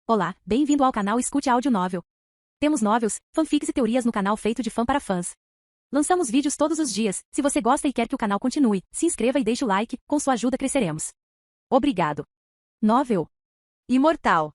Olá, bem-vindo ao canal Escute Áudio Novel. Temos novels, fanfics e teorias no canal feito de fã para fãs. Lançamos vídeos todos os dias. Se você gosta e quer que o canal continue, se inscreva e deixe o like, com sua ajuda cresceremos. Obrigado. Novel Imortal.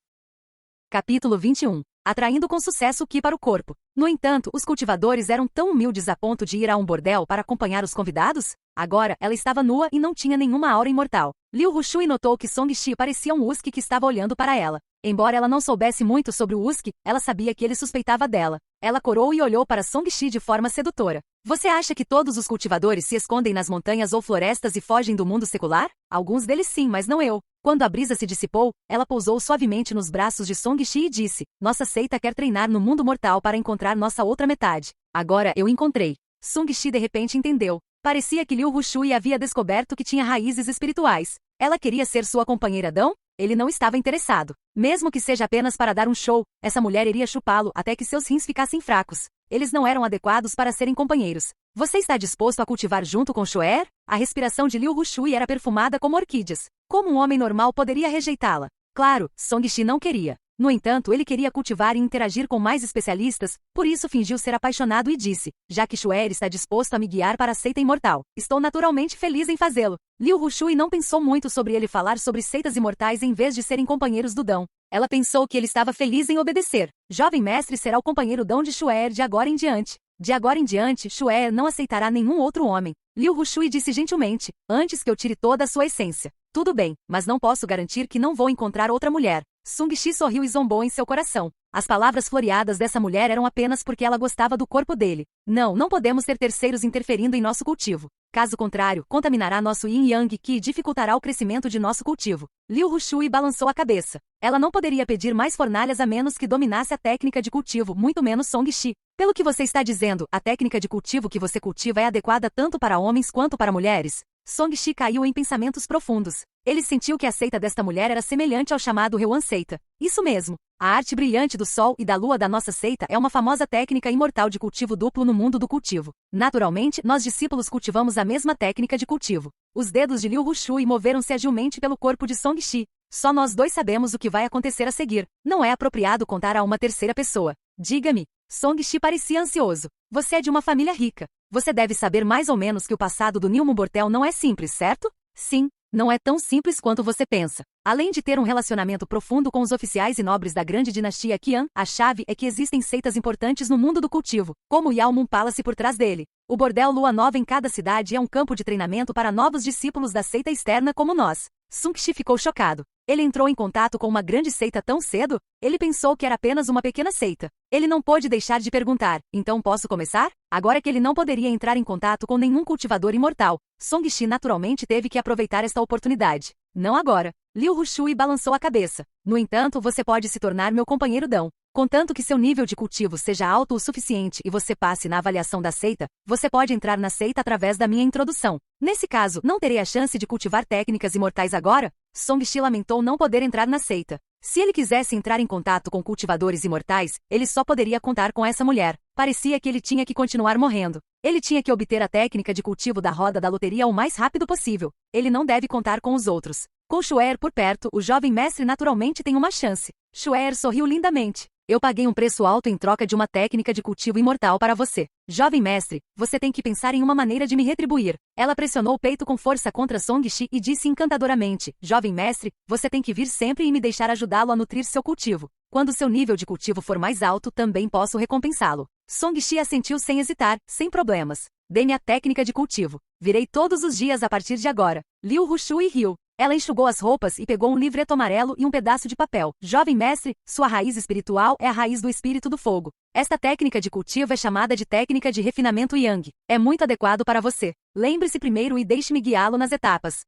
Capítulo 21. Atraindo com sucesso o Ki para o corpo. No entanto, os cultivadores eram tão humildes a ponto de ir a um bordel para acompanhar os convidados? Agora, ela estava nua e não tinha nenhuma aura imortal. Liu Rushui notou que Song Shi parecia um husky que estava olhando para ela. Embora ela não soubesse muito sobre o husky, ela sabia que ele suspeitava dela. Ela corou e olhou para Song Shi de forma sedutora. Você acha que todos os cultivadores se escondem nas montanhas ou florestas e fogem do mundo secular? Alguns deles sim, mas não eu. Quando a brisa se dissipou, ela pousou suavemente nos braços de Song Shi e disse: Nossa seita quer treinar no mundo mortal para encontrar nossa outra metade. Agora eu encontrei. Song Shi de repente entendeu. Parecia que Liu Rushui havia descoberto que tinha raízes espirituais. Ela queria ser sua companheira Dão? Ele não estava interessado. Mesmo que seja apenas para dar um show, essa mulher iria chupá-lo até que seus rins ficassem fracos. Eles não eram adequados para serem companheiros. Você está disposto a cultivar junto com Xuer? A respiração de Liu Rushui era perfumada como orquídeas. Como um homem normal poderia rejeitá-la? Claro, Song Shi não queria. No entanto, ele queria cultivar e interagir com mais especialistas, por isso fingiu ser apaixonado e disse: já que Xuer está disposto a me guiar para a seita imortal, estou naturalmente feliz em fazê-lo. Liu Rushui não pensou muito sobre ele falar sobre seitas imortais em vez de serem companheiros do Dão. Ela pensou que ele estava feliz em obedecer. Jovem mestre será o companheiro Dão de Xuer de agora em diante. De agora em diante, Xuer não aceitará nenhum outro homem. Liu Rushui disse gentilmente, antes que eu tire toda a sua essência. Tudo bem, mas não posso garantir que não vou encontrar outra mulher. Song Shi sorriu e zombou em seu coração. As palavras floreadas dessa mulher eram apenas porque ela gostava do corpo dele. Não podemos ter terceiros interferindo em nosso cultivo. Caso contrário, contaminará nosso yin yang Qi e dificultará o crescimento de nosso cultivo. Liu Rushui balançou a cabeça. Ela não poderia pedir mais fornalhas a menos que dominasse a técnica de cultivo, muito menos Song Shi. Pelo que você está dizendo, a técnica de cultivo que você cultiva é adequada tanto para homens quanto para mulheres? Song Shi caiu em pensamentos profundos. Ele sentiu que a seita desta mulher era semelhante ao chamado Reuan Seita. Isso mesmo. A arte brilhante do sol e da lua da nossa seita é uma famosa técnica imortal de cultivo duplo no mundo do cultivo. Naturalmente, nós discípulos cultivamos a mesma técnica de cultivo. Os dedos de Liu Rushui moveram-se agilmente pelo corpo de Song Shi. Só nós dois sabemos o que vai acontecer a seguir. Não é apropriado contar a uma terceira pessoa. Diga-me. Song Shi parecia ansioso. Você é de uma família rica. Você deve saber mais ou menos que o passado do Nilmo Bortel não é simples, certo? Sim, não é tão simples quanto você pensa. Além de ter um relacionamento profundo com os oficiais e nobres da grande dinastia Qian, a chave é que existem seitas importantes no mundo do cultivo, como o Yao Moon Palace por trás dele. O bordel Lua Nova em cada cidade é um campo de treinamento para novos discípulos da seita externa como nós. Song Shi ficou chocado. Ele entrou em contato com uma grande seita tão cedo? Ele pensou que era apenas uma pequena seita. Ele não pôde deixar de perguntar, então posso começar? Agora que ele não poderia entrar em contato com nenhum cultivador imortal, Song Shi naturalmente teve que aproveitar esta oportunidade. Não agora. Liu Rushui balançou a cabeça. No entanto, você pode se tornar meu companheiro Dão. Contanto que seu nível de cultivo seja alto o suficiente e você passe na avaliação da seita, você pode entrar na seita através da minha introdução. Nesse caso, não terei a chance de cultivar técnicas imortais agora? Song Shi lamentou não poder entrar na seita. Se ele quisesse entrar em contato com cultivadores imortais, ele só poderia contar com essa mulher. Parecia que ele tinha que continuar morrendo. Ele tinha que obter a técnica de cultivo da roda da loteria o mais rápido possível. Ele não deve contar com os outros. Com Xuer por perto, o jovem mestre naturalmente tem uma chance. Xuer sorriu lindamente. Eu paguei um preço alto em troca de uma técnica de cultivo imortal para você. Jovem mestre, você tem que pensar em uma maneira de me retribuir. Ela pressionou o peito com força contra Song Shi e disse encantadoramente: Jovem mestre, você tem que vir sempre e me deixar ajudá-lo a nutrir seu cultivo. Quando seu nível de cultivo for mais alto, também posso recompensá-lo. Song Shi assentiu sem hesitar, sem problemas. Dê-me a técnica de cultivo. Virei todos os dias a partir de agora. Liu Rushui riu. Ela enxugou as roupas e pegou um livreto amarelo e um pedaço de papel. Jovem mestre, sua raiz espiritual é a raiz do espírito do fogo. Esta técnica de cultivo é chamada de técnica de refinamento Yang. É muito adequado para você. Lembre-se primeiro e deixe-me guiá-lo nas etapas.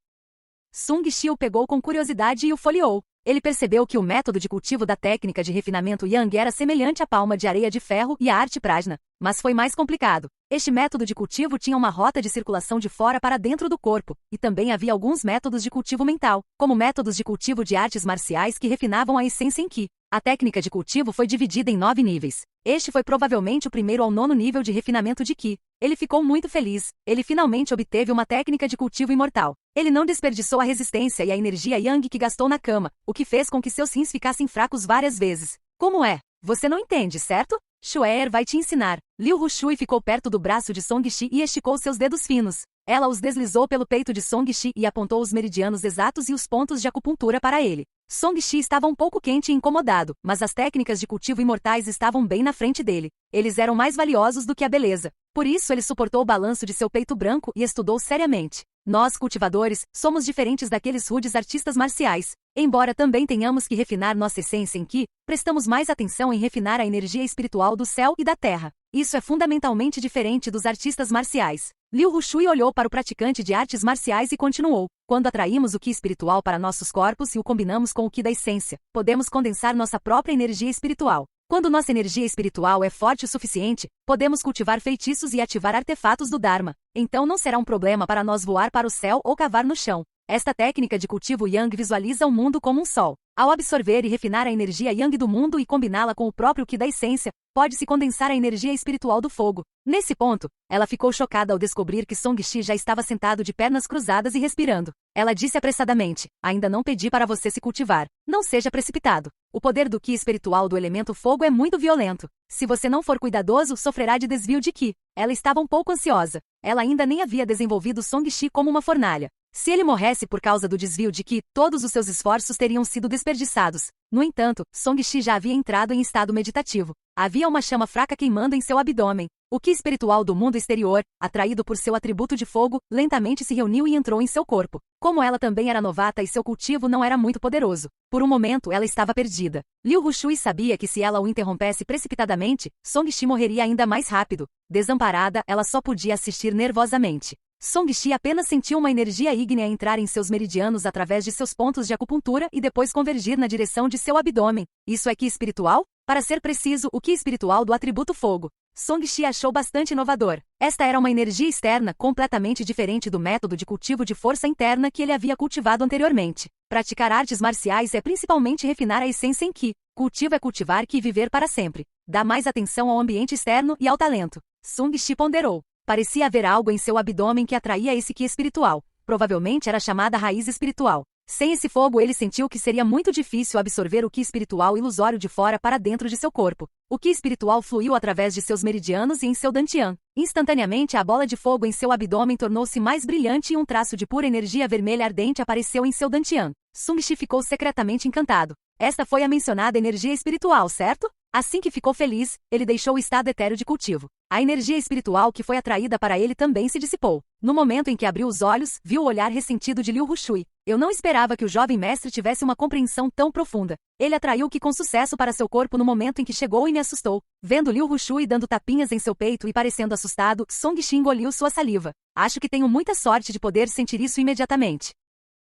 Song Shi o pegou com curiosidade e o folheou. Ele percebeu que o método de cultivo da técnica de refinamento Yang era semelhante à palma de areia de ferro e à arte prajna. Mas foi mais complicado. Este método de cultivo tinha uma rota de circulação de fora para dentro do corpo, e também havia alguns métodos de cultivo mental, como métodos de cultivo de artes marciais que refinavam a essência em Qi. A técnica de cultivo foi dividida em 9 níveis. Este foi provavelmente o primeiro ao 9º nível de refinamento de Qi. Ele ficou muito feliz. Ele finalmente obteve uma técnica de cultivo imortal. Ele não desperdiçou a resistência e a energia Yang que gastou na cama, o que fez com que seus rins ficassem fracos várias vezes. Como é? Você não entende, certo? Xue'er vai te ensinar. Liu Rushui ficou perto do braço de Song Shi e esticou seus dedos finos. Ela os deslizou pelo peito de Song Shi e apontou os meridianos exatos e os pontos de acupuntura para ele. Song Shi estava um pouco quente e incomodado, mas as técnicas de cultivo imortais estavam bem na frente dele. Eles eram mais valiosos do que a beleza. Por isso ele suportou o balanço de seu peito branco e estudou seriamente. Nós, cultivadores, somos diferentes daqueles rudes artistas marciais. Embora também tenhamos que refinar nossa essência em Qi, prestamos mais atenção em refinar a energia espiritual do céu e da terra. Isso é fundamentalmente diferente dos artistas marciais. Liu Rushui olhou para o praticante de artes marciais e continuou. Quando atraímos o Qi espiritual para nossos corpos e o combinamos com o Qi da essência, podemos condensar nossa própria energia espiritual. Quando nossa energia espiritual é forte o suficiente, podemos cultivar feitiços e ativar artefatos do Dharma. Então não será um problema para nós voar para o céu ou cavar no chão. Esta técnica de cultivo Yang visualiza o mundo como um sol. Ao absorver e refinar a energia Yang do mundo e combiná-la com o próprio Qi da essência, pode-se condensar a energia espiritual do fogo. Nesse ponto, ela ficou chocada ao descobrir que Song Shi já estava sentado de pernas cruzadas e respirando. Ela disse apressadamente, ainda não pedi para você se cultivar. Não seja precipitado. O poder do Qi espiritual do elemento fogo é muito violento. Se você não for cuidadoso, sofrerá de desvio de Qi. Ela estava um pouco ansiosa. Ela ainda nem havia desenvolvido Song Shi como uma fornalha. Se ele morresse por causa do desvio de Qi, todos os seus esforços teriam sido desperdiçados. No entanto, Song Shi já havia entrado em estado meditativo. Havia uma chama fraca queimando em seu abdômen. O Qi espiritual do mundo exterior, atraído por seu atributo de fogo, lentamente se reuniu e entrou em seu corpo. Como ela também era novata e seu cultivo não era muito poderoso, por um momento ela estava perdida. Liu Rushui sabia que se ela o interrompesse precipitadamente, Song Shi morreria ainda mais rápido. Desamparada, ela só podia assistir nervosamente. Song Shi apenas sentiu uma energia ígnea entrar em seus meridianos através de seus pontos de acupuntura e depois convergir na direção de seu abdômen. Isso é Qi espiritual? Para ser preciso, o Qi espiritual do atributo fogo. Song Shi achou bastante inovador. Esta era uma energia externa completamente diferente do método de cultivo de força interna que ele havia cultivado anteriormente. Praticar artes marciais é principalmente refinar a essência em Qi. Cultivo é cultivar Qi e viver para sempre. Dá mais atenção ao ambiente externo e ao talento. Song Shi ponderou. Parecia haver algo em seu abdômen que atraía esse Qi espiritual. Provavelmente era chamada raiz espiritual. Sem esse fogo ele sentiu que seria muito difícil absorver o Qi espiritual ilusório de fora para dentro de seu corpo. O Qi espiritual fluiu através de seus meridianos e em seu dantian. Instantaneamente a bola de fogo em seu abdômen tornou-se mais brilhante e um traço de pura energia vermelha ardente apareceu em seu dantian. Sung Shi ficou secretamente encantado. Esta foi a mencionada energia espiritual, certo? Assim que ficou feliz, ele deixou o estado etéreo de cultivo. A energia espiritual que foi atraída para ele também se dissipou. No momento em que abriu os olhos, viu o olhar ressentido de Liu Rushui. Eu não esperava que o jovem mestre tivesse uma compreensão tão profunda. Ele atraiu Qi com sucesso para seu corpo no momento em que chegou e me assustou. Vendo Liu Rushui dando tapinhas em seu peito e parecendo assustado, Song Shi engoliu sua saliva. Acho que tenho muita sorte de poder sentir isso imediatamente.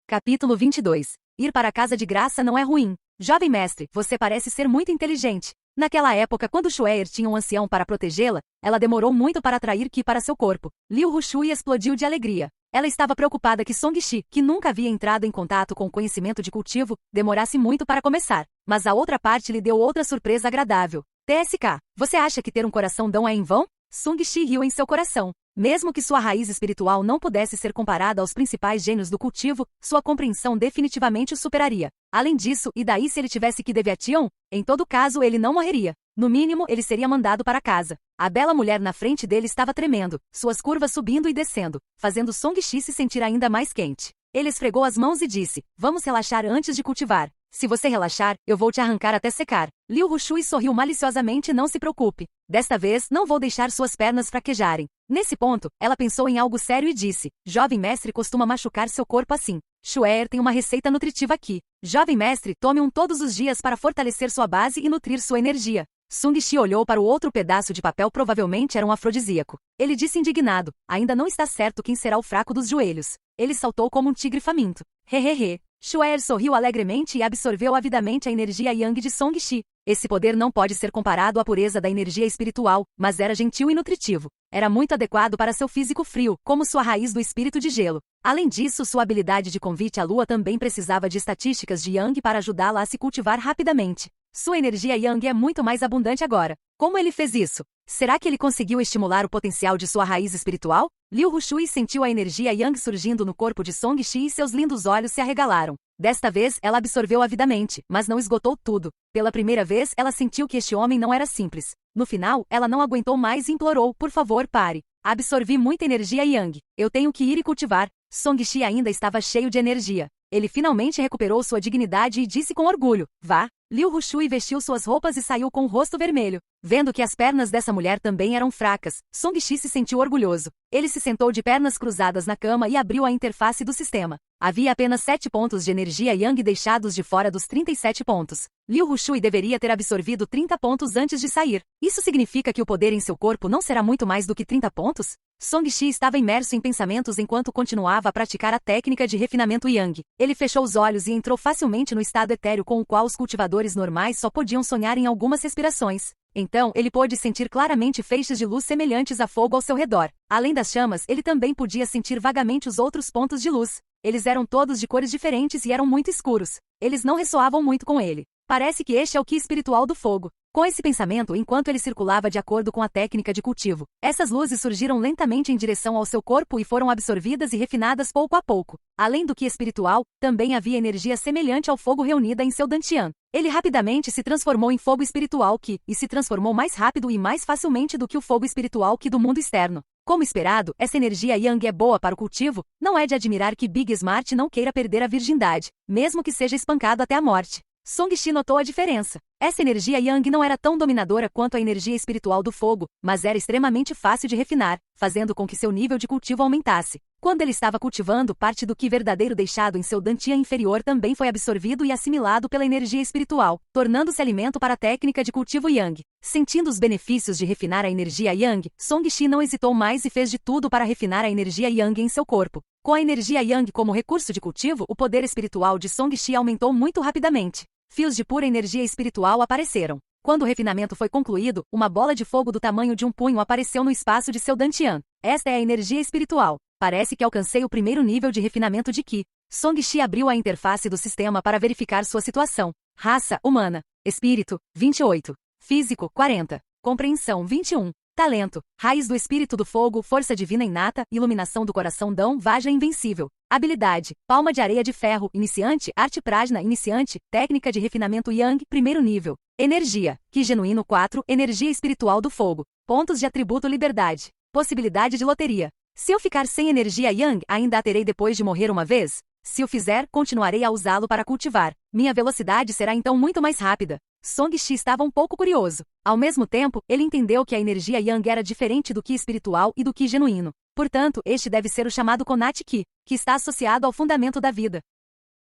Capítulo 22. Ir para a casa de graça não é ruim. Jovem mestre, você parece ser muito inteligente. Naquela época, quando Xue'er tinha um ancião para protegê-la, ela demorou muito para atrair Qi para seu corpo. Liu Rushui explodiu de alegria. Ela estava preocupada que Song Shi, que nunca havia entrado em contato com o conhecimento de cultivo, demorasse muito para começar. Mas a outra parte lhe deu outra surpresa agradável. TSK, você acha que ter um coração dão é em vão? Sung Shi riu em seu coração. Mesmo que sua raiz espiritual não pudesse ser comparada aos principais gênios do cultivo, sua compreensão definitivamente o superaria. Além disso, e daí se ele tivesse que deviation? Em todo caso, ele não morreria. No mínimo, ele seria mandado para casa. A bela mulher na frente dele estava tremendo, suas curvas subindo e descendo, fazendo Song Shi se sentir ainda mais quente. Ele esfregou as mãos e disse, vamos relaxar antes de cultivar. Se você relaxar, eu vou te arrancar até secar. Liu Rushui sorriu maliciosamente e não se preocupe. Desta vez, não vou deixar suas pernas fraquejarem. Nesse ponto, ela pensou em algo sério e disse, jovem mestre costuma machucar seu corpo assim. Xue'er tem uma receita nutritiva aqui. Jovem mestre, tome um todos os dias para fortalecer sua base e nutrir sua energia. Sung Shi olhou para o outro pedaço de papel, provavelmente era um afrodisíaco. Ele disse indignado, ainda não está certo quem será o fraco dos joelhos. Ele saltou como um tigre faminto. Hehehe. Xuer sorriu alegremente e absorveu avidamente a energia Yang de Song-Shi. Esse poder não pode ser comparado à pureza da energia espiritual, mas era gentil e nutritivo. Era muito adequado para seu físico frio, como sua raiz do espírito de gelo. Além disso, sua habilidade de convite à lua também precisava de estatísticas de Yang para ajudá-la a se cultivar rapidamente. Sua energia Yang é muito mais abundante agora. Como ele fez isso? Será que ele conseguiu estimular o potencial de sua raiz espiritual? Liu Rushui sentiu a energia Yang surgindo no corpo de Song-Shi e seus lindos olhos se arregalaram. Desta vez, ela absorveu avidamente, mas não esgotou tudo. Pela primeira vez, ela sentiu que este homem não era simples. No final, ela não aguentou mais e implorou, por favor, pare. Absorvi muita energia Yang. Eu tenho que ir e cultivar. Song-Shi ainda estava cheio de energia. Ele finalmente recuperou sua dignidade e disse com orgulho, vá. Liu Rushui vestiu suas roupas e saiu com o rosto vermelho. Vendo que as pernas dessa mulher também eram fracas, Song-Shi se sentiu orgulhoso. Ele se sentou de pernas cruzadas na cama e abriu a interface do sistema. Havia apenas 7 pontos de energia Yang deixados de fora dos 37 pontos. Liu Rushui deveria ter absorvido 30 pontos antes de sair. Isso significa que o poder em seu corpo não será muito mais do que 30 pontos? Song-Shi estava imerso em pensamentos enquanto continuava a praticar a técnica de refinamento Yang. Ele fechou os olhos e entrou facilmente no estado etéreo com o qual os cultivadores normais só podiam sonhar em algumas respirações. Então, ele pôde sentir claramente feixes de luz semelhantes a fogo ao seu redor. Além das chamas, ele também podia sentir vagamente os outros pontos de luz. Eles eram todos de cores diferentes e eram muito escuros. Eles não ressoavam muito com ele. Parece que este é o Ki espiritual do fogo. Com esse pensamento, enquanto ele circulava de acordo com a técnica de cultivo, essas luzes surgiram lentamente em direção ao seu corpo e foram absorvidas e refinadas pouco a pouco. Além do Ki espiritual, também havia energia semelhante ao fogo reunida em seu Dantian. Ele rapidamente se transformou em fogo espiritual Ki, e se transformou mais rápido e mais facilmente do que o fogo espiritual Ki do mundo externo. Como esperado, essa energia Yang é boa para o cultivo. Não é de admirar que Big Smart não queira perder a virgindade, mesmo que seja espancado até a morte. Song-Shi notou a diferença. Essa energia Yang não era tão dominadora quanto a energia espiritual do fogo, mas era extremamente fácil de refinar, fazendo com que seu nível de cultivo aumentasse. Quando ele estava cultivando, parte do Ki verdadeiro deixado em seu Dantian inferior também foi absorvido e assimilado pela energia espiritual, tornando-se alimento para a técnica de cultivo Yang. Sentindo os benefícios de refinar a energia Yang, Song-Shi não hesitou mais e fez de tudo para refinar a energia Yang em seu corpo. Com a energia Yang como recurso de cultivo, o poder espiritual de Song-Shi aumentou muito rapidamente. Fios de pura energia espiritual apareceram. Quando o refinamento foi concluído, uma bola de fogo do tamanho de um punho apareceu no espaço de seu Dantian. Esta é a energia espiritual. Parece que alcancei o primeiro nível de refinamento de Ki. Song-Shi abriu a interface do sistema para verificar sua situação. Raça, humana. Espírito, 28. Físico, 40. Compreensão, 21. Talento, raiz do espírito do fogo, força divina inata, iluminação do coração Dão, Vaja invencível. Habilidade, palma de areia de ferro, iniciante, arte prajna, iniciante, técnica de refinamento Yang, primeiro nível. Energia, Ki genuíno 4, energia espiritual do fogo. Pontos de atributo liberdade. Possibilidade de loteria. Se eu ficar sem energia Yang, ainda a terei depois de morrer uma vez? Se o fizer, continuarei a usá-lo para cultivar. Minha velocidade será então muito mais rápida. Song-Shi estava um pouco curioso. Ao mesmo tempo, ele entendeu que a energia Yang era diferente do Ki espiritual e do Ki genuíno. Portanto, este deve ser o chamado Konat Ki, que está associado ao fundamento da vida.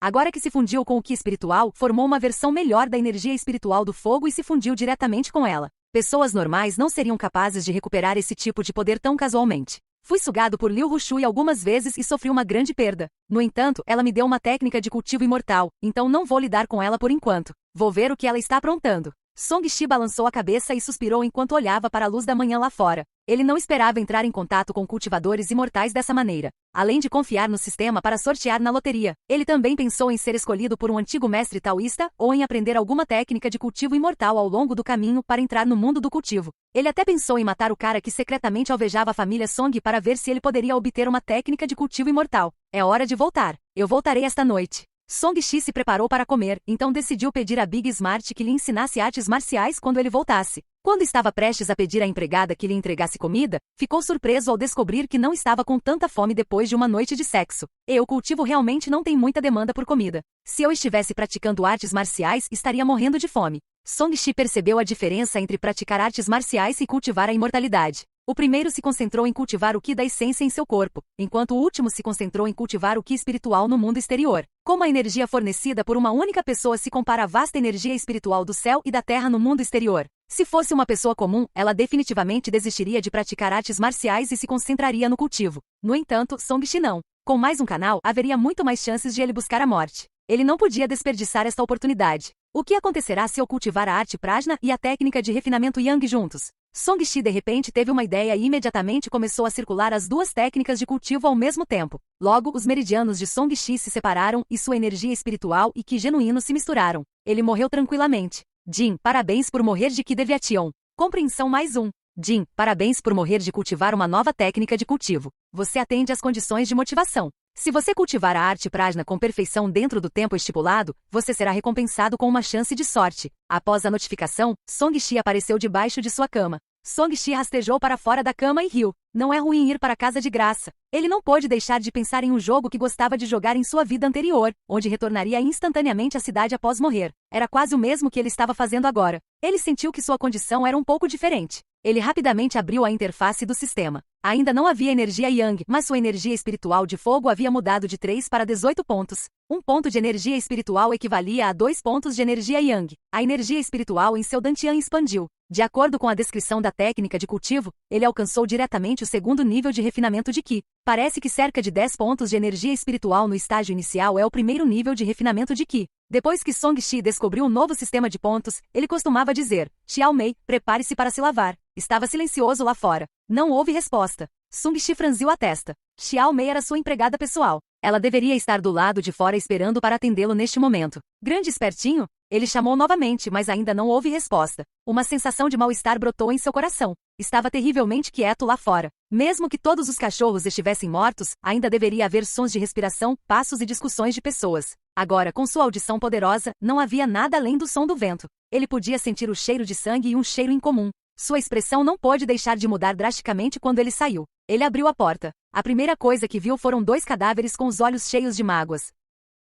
Agora que se fundiu com o Ki espiritual, formou uma versão melhor da energia espiritual do fogo e se fundiu diretamente com ela. Pessoas normais não seriam capazes de recuperar esse tipo de poder tão casualmente. Fui sugado por Liu Rushui algumas vezes e sofri uma grande perda. No entanto, ela me deu uma técnica de cultivo imortal, então não vou lidar com ela por enquanto. Vou ver o que ela está aprontando. Song-Shi balançou a cabeça e suspirou enquanto olhava para a luz da manhã lá fora. Ele não esperava entrar em contato com cultivadores imortais dessa maneira. Além de confiar no sistema para sortear na loteria, ele também pensou em ser escolhido por um antigo mestre taoísta ou em aprender alguma técnica de cultivo imortal ao longo do caminho para entrar no mundo do cultivo. Ele até pensou em matar o cara que secretamente alvejava a família Song para ver se ele poderia obter uma técnica de cultivo imortal. É hora de voltar. Eu voltarei esta noite. Song-Shi se preparou para comer, então decidiu pedir a Big Smart que lhe ensinasse artes marciais quando ele voltasse. Quando estava prestes a pedir à empregada que lhe entregasse comida, ficou surpreso ao descobrir que não estava com tanta fome depois de uma noite de sexo. O cultivo realmente não tem muita demanda por comida. Se eu estivesse praticando artes marciais, estaria morrendo de fome. Song-Shi percebeu a diferença entre praticar artes marciais e cultivar a imortalidade. O primeiro se concentrou em cultivar o Ki da essência em seu corpo, enquanto o último se concentrou em cultivar o Ki espiritual no mundo exterior. Como a energia fornecida por uma única pessoa se compara à vasta energia espiritual do céu e da terra no mundo exterior. Se fosse uma pessoa comum, ela definitivamente desistiria de praticar artes marciais e se concentraria no cultivo. No entanto, Song-Shi não. Com mais um canal, haveria muito mais chances de ele buscar a morte. Ele não podia desperdiçar esta oportunidade. O que acontecerá se eu cultivar a arte Prajna e a técnica de refinamento Yang juntos? Songshi de repente teve uma ideia e imediatamente começou a circular as duas técnicas de cultivo ao mesmo tempo. Logo, os meridianos de Songshi se separaram e sua energia espiritual e Ki genuíno se misturaram. Ele morreu tranquilamente. Jin, parabéns por morrer de Ki Deviation. Compreensão mais um. Jin, parabéns por morrer de cultivar uma nova técnica de cultivo. Você atende às condições de motivação. Se você cultivar a arte Prajna com perfeição dentro do tempo estipulado, você será recompensado com uma chance de sorte. Após a notificação, Songshi apareceu debaixo de sua cama. Songshi rastejou para fora da cama e riu. Não é ruim ir para casa de graça. Ele não pôde deixar de pensar em um jogo que gostava de jogar em sua vida anterior, onde retornaria instantaneamente à cidade após morrer. Era quase o mesmo que ele estava fazendo agora. Ele sentiu que sua condição era um pouco diferente. Ele rapidamente abriu a interface do sistema. Ainda não havia energia Yang, mas sua energia espiritual de fogo havia mudado de 3 para 18 pontos. Um ponto de energia espiritual equivalia a 2 pontos de energia Yang. A energia espiritual em seu Dantian expandiu. De acordo com a descrição da técnica de cultivo, ele alcançou diretamente o segundo nível de refinamento de Ki. Parece que cerca de 10 pontos de energia espiritual no estágio inicial é o primeiro nível de refinamento de Ki. Depois que Songshi descobriu um novo sistema de pontos, ele costumava dizer: Xiao Mei, prepare-se para se lavar. Estava silencioso lá fora. Não houve resposta. Songshi franziu a testa. Xiao Mei era sua empregada pessoal. Ela deveria estar do lado de fora esperando para atendê-lo neste momento. Grande espertinho? Ele chamou novamente, mas ainda não houve resposta. Uma sensação de mal-estar brotou em seu coração. Estava terrivelmente quieto lá fora. Mesmo que todos os cachorros estivessem mortos, ainda deveria haver sons de respiração, passos e discussões de pessoas. Agora, com sua audição poderosa, não havia nada além do som do vento. Ele podia sentir o cheiro de sangue e um cheiro incomum. Sua expressão não pôde deixar de mudar drasticamente quando ele saiu. Ele abriu a porta. A primeira coisa que viu foram 2 cadáveres com os olhos cheios de mágoas.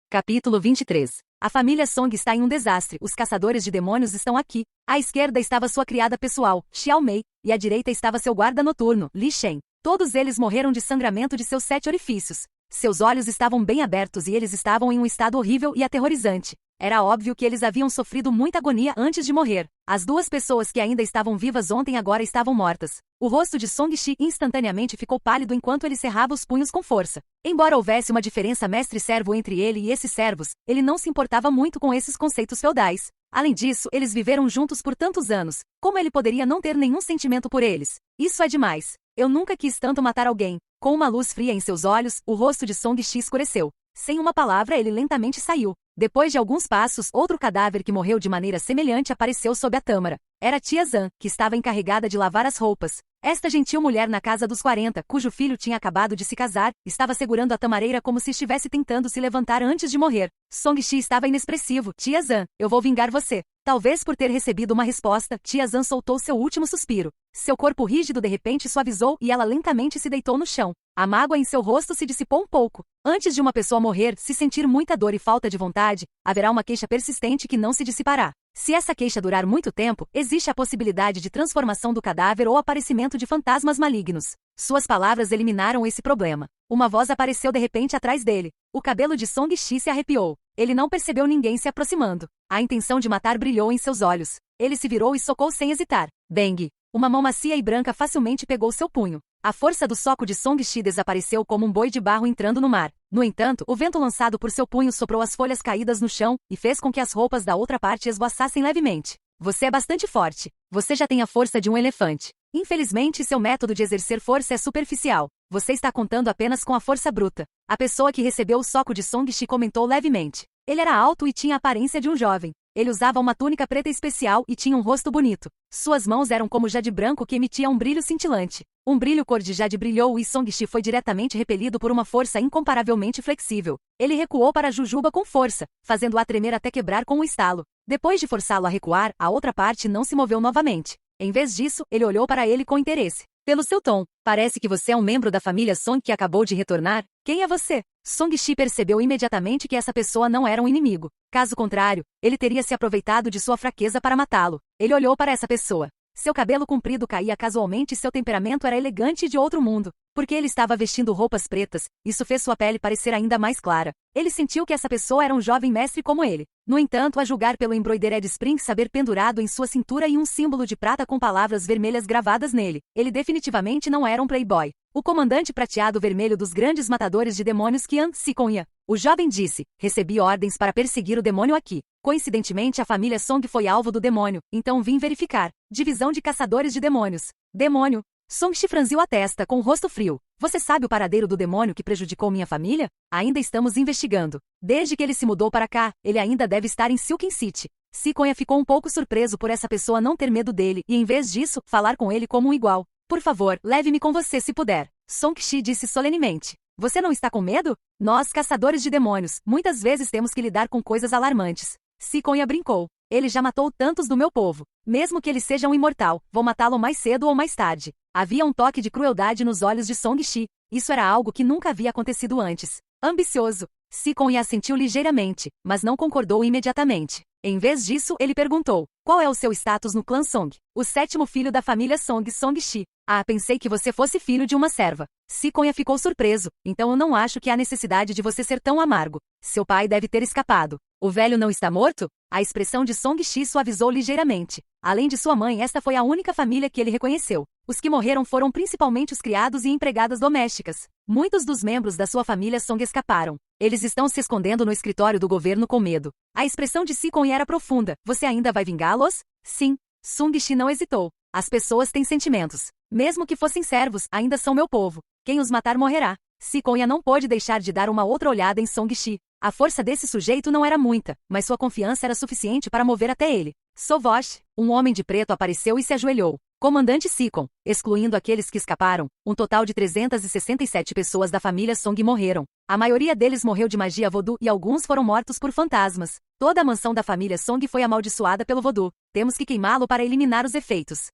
Capítulo 23. A família Song está em um desastre. Os caçadores de demônios estão aqui. À esquerda estava sua criada pessoal, Xiao Mei, e à direita estava seu guarda noturno, Li Shen. Todos eles morreram de sangramento de seus 7 orifícios. Seus olhos estavam bem abertos e eles estavam em um estado horrível e aterrorizante. Era óbvio que eles haviam sofrido muita agonia antes de morrer. As 2 pessoas que ainda estavam vivas ontem agora estavam mortas. O rosto de Songshi instantaneamente ficou pálido enquanto ele cerrava os punhos com força. Embora houvesse uma diferença mestre-servo entre ele e esses servos, ele não se importava muito com esses conceitos feudais. Além disso, eles viveram juntos por tantos anos. Como ele poderia não ter nenhum sentimento por eles? Isso é demais. Eu nunca quis tanto matar alguém. Com uma luz fria em seus olhos, o rosto de Songshi escureceu. Sem uma palavra, ele lentamente saiu. Depois de alguns passos, outro cadáver que morreu de maneira semelhante apareceu sob a tâmara. Era Tia Zan, que estava encarregada de lavar as roupas. Esta gentil mulher na casa dos 40, cujo filho tinha acabado de se casar, estava segurando a tamareira como se estivesse tentando se levantar antes de morrer. Songshi estava inexpressivo. Tia Zan, eu vou vingar você. Talvez por ter recebido uma resposta, Tia Zan soltou seu último suspiro. Seu corpo rígido de repente suavizou e ela lentamente se deitou no chão. A mágoa em seu rosto se dissipou um pouco. Antes de uma pessoa morrer, se sentir muita dor e falta de vontade, haverá uma queixa persistente que não se dissipará. Se essa queixa durar muito tempo, existe a possibilidade de transformação do cadáver ou aparecimento de fantasmas malignos. Suas palavras eliminaram esse problema. Uma voz apareceu de repente atrás dele. O cabelo de Songshi se arrepiou. Ele não percebeu ninguém se aproximando. A intenção de matar brilhou em seus olhos. Ele se virou e socou sem hesitar. Bang! Uma mão macia e branca facilmente pegou seu punho. A força do soco de Songshi desapareceu como um boi de barro entrando no mar. No entanto, o vento lançado por seu punho soprou as folhas caídas no chão e fez com que as roupas da outra parte esvoaçassem levemente. Você é bastante forte. Você já tem a força de um elefante. Infelizmente, seu método de exercer força é superficial. Você está contando apenas com a força bruta. A pessoa que recebeu o soco de Songshi comentou levemente. Ele era alto e tinha a aparência de um jovem. Ele usava uma túnica preta especial e tinha um rosto bonito. Suas mãos eram como jade branco que emitia um brilho cintilante. Um brilho cor de jade brilhou e Songshi foi diretamente repelido por uma força incomparavelmente flexível. Ele recuou para Jujuba com força, fazendo-a tremer até quebrar com um estalo. Depois de forçá-lo a recuar, a outra parte não se moveu novamente. Em vez disso, ele olhou para ele com interesse. Pelo seu tom, parece que você é um membro da família Song que acabou de retornar. Quem é você? Songshi percebeu imediatamente que essa pessoa não era um inimigo. Caso contrário, ele teria se aproveitado de sua fraqueza para matá-lo. Ele olhou para essa pessoa. Seu cabelo comprido caía casualmente e seu temperamento era elegante e de outro mundo. Porque ele estava vestindo roupas pretas, isso fez sua pele parecer ainda mais clara. Ele sentiu que essa pessoa era um jovem mestre como ele. No entanto, a julgar pelo embroidered spring saber pendurado em sua cintura e um símbolo de prata com palavras vermelhas gravadas nele, ele definitivamente não era um playboy. O comandante prateado vermelho dos grandes matadores de demônios Qian Sikonha. O jovem disse, recebi ordens para perseguir o demônio aqui. Coincidentemente a família Song foi alvo do demônio, então vim verificar. Divisão de caçadores de demônios. Demônio. Song-shi franziu a testa com o rosto frio. Você sabe o paradeiro do demônio que prejudicou minha família? Ainda estamos investigando. Desde que ele se mudou para cá, ele ainda deve estar em Silken City. Sikonya ficou um pouco surpreso por essa pessoa não ter medo dele e, em vez disso, falar com ele como um igual. Por favor, leve-me com você se puder. Song-shi disse solenemente. Você não está com medo? Nós, caçadores de demônios, muitas vezes temos que lidar com coisas alarmantes. Sikonya brincou. Ele já matou tantos do meu povo. Mesmo que ele seja um imortal, vou matá-lo mais cedo ou mais tarde. Havia um toque de crueldade nos olhos de Song-shi. Isso era algo que nunca havia acontecido antes. Ambicioso. Sikonya assentiu ligeiramente, mas não concordou imediatamente. Em vez disso, ele perguntou, qual é o seu status no clã Song? O sétimo filho da família Song, Song-shi. Ah, pensei que você fosse filho de uma serva. Sikonya ficou surpreso, então eu não acho que há necessidade de você ser tão amargo. Seu pai deve ter escapado. O velho não está morto? A expressão de Song-shi suavizou ligeiramente. Além de sua mãe, esta foi a única família que ele reconheceu. Os que morreram foram principalmente os criados e empregadas domésticas. Muitos dos membros da sua família Song escaparam. Eles estão se escondendo no escritório do governo com medo. A expressão de Sikonya era profunda. Você ainda vai vingá-los? Sim. Song-shi não hesitou. As pessoas têm sentimentos. Mesmo que fossem servos, ainda são meu povo. Quem os matar morrerá. Sikonya não pôde deixar de dar uma outra olhada em Song-shi. A força desse sujeito não era muita, mas sua confiança era suficiente para mover até ele. Sovosh, um homem de preto apareceu e se ajoelhou. Comandante Sikon, excluindo aqueles que escaparam, um total de 367 pessoas da família Song morreram. A maioria deles morreu de magia voodoo e alguns foram mortos por fantasmas. Toda a mansão da família Song foi amaldiçoada pelo voodoo. Temos que queimá-lo para eliminar os efeitos.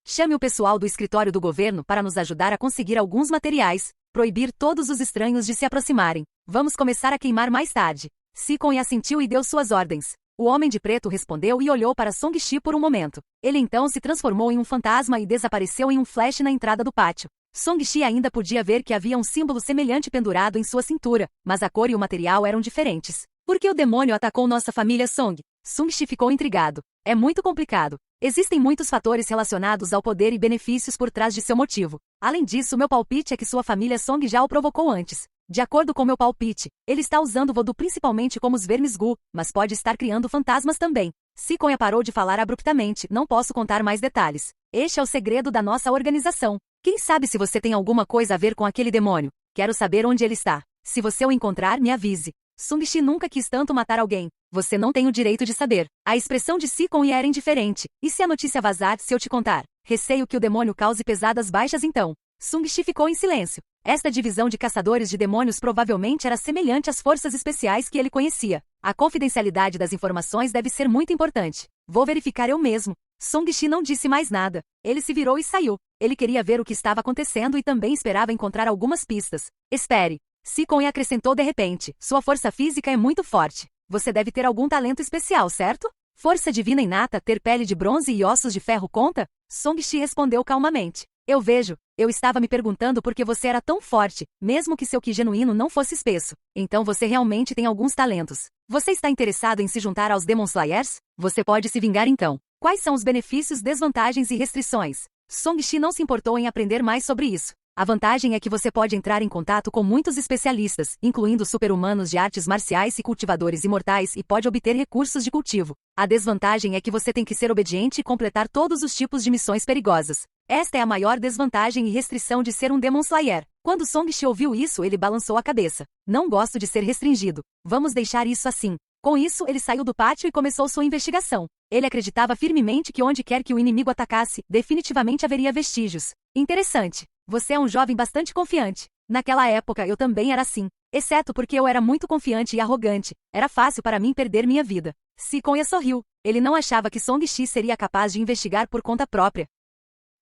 Chame o pessoal do escritório do governo para nos ajudar a conseguir alguns materiais. Proibir todos os estranhos de se aproximarem. Vamos começar a queimar mais tarde. Sikon assentiu e deu suas ordens. O homem de preto respondeu e olhou para Song-shi por um momento. Ele então se transformou em um fantasma e desapareceu em um flash na entrada do pátio. Song-shi ainda podia ver que havia um símbolo semelhante pendurado em sua cintura, mas a cor e o material eram diferentes. Por que o demônio atacou nossa família Song? Song-shi ficou intrigado. É muito complicado. Existem muitos fatores relacionados ao poder e benefícios por trás de seu motivo. Além disso, meu palpite é que sua família Song já o provocou antes. De acordo com meu palpite, ele está usando voodoo principalmente como os vermes Gu, mas pode estar criando fantasmas também. Sikonya parou de falar abruptamente, não posso contar mais detalhes. Este é o segredo da nossa organização. Quem sabe se você tem alguma coisa a ver com aquele demônio? Quero saber onde ele está. Se você o encontrar, me avise. Song-shi nunca quis tanto matar alguém. Você não tem o direito de saber. A expressão de Sikonya era indiferente. E se a notícia vazar se eu te contar? Receio que o demônio cause pesadas baixas então. Song-shi ficou em silêncio. Esta divisão de caçadores de demônios provavelmente era semelhante às forças especiais que ele conhecia. A confidencialidade das informações deve ser muito importante. Vou verificar eu mesmo. Song-shi não disse mais nada. Ele se virou e saiu. Ele queria ver o que estava acontecendo e também esperava encontrar algumas pistas. Espere. Sikonya acrescentou de repente. Sua força física é muito forte. Você deve ter algum talento especial, certo? Força divina inata, ter pele de bronze e ossos de ferro conta? Song-shi respondeu calmamente. Eu vejo. Eu estava me perguntando por que você era tão forte, mesmo que seu ki genuíno não fosse espesso. Então você realmente tem alguns talentos. Você está interessado em se juntar aos Demon Slayers? Você pode se vingar então. Quais são os benefícios, desvantagens e restrições? Song-shi não se importou em aprender mais sobre isso. A vantagem é que você pode entrar em contato com muitos especialistas, incluindo super-humanos de artes marciais e cultivadores imortais e pode obter recursos de cultivo. A desvantagem é que você tem que ser obediente e completar todos os tipos de missões perigosas. Esta é a maior desvantagem e restrição de ser um Demon Slayer. Quando Song-shi ouviu isso, ele balançou a cabeça. Não gosto de ser restringido. Vamos deixar isso assim. Com isso, ele saiu do pátio e começou sua investigação. Ele acreditava firmemente que onde quer que o inimigo atacasse, definitivamente haveria vestígios. Interessante. Você é um jovem bastante confiante. Naquela época eu também era assim. Exceto porque eu era muito confiante e arrogante. Era fácil para mim perder minha vida. Sikonya sorriu. Ele não achava que Song-shi seria capaz de investigar por conta própria.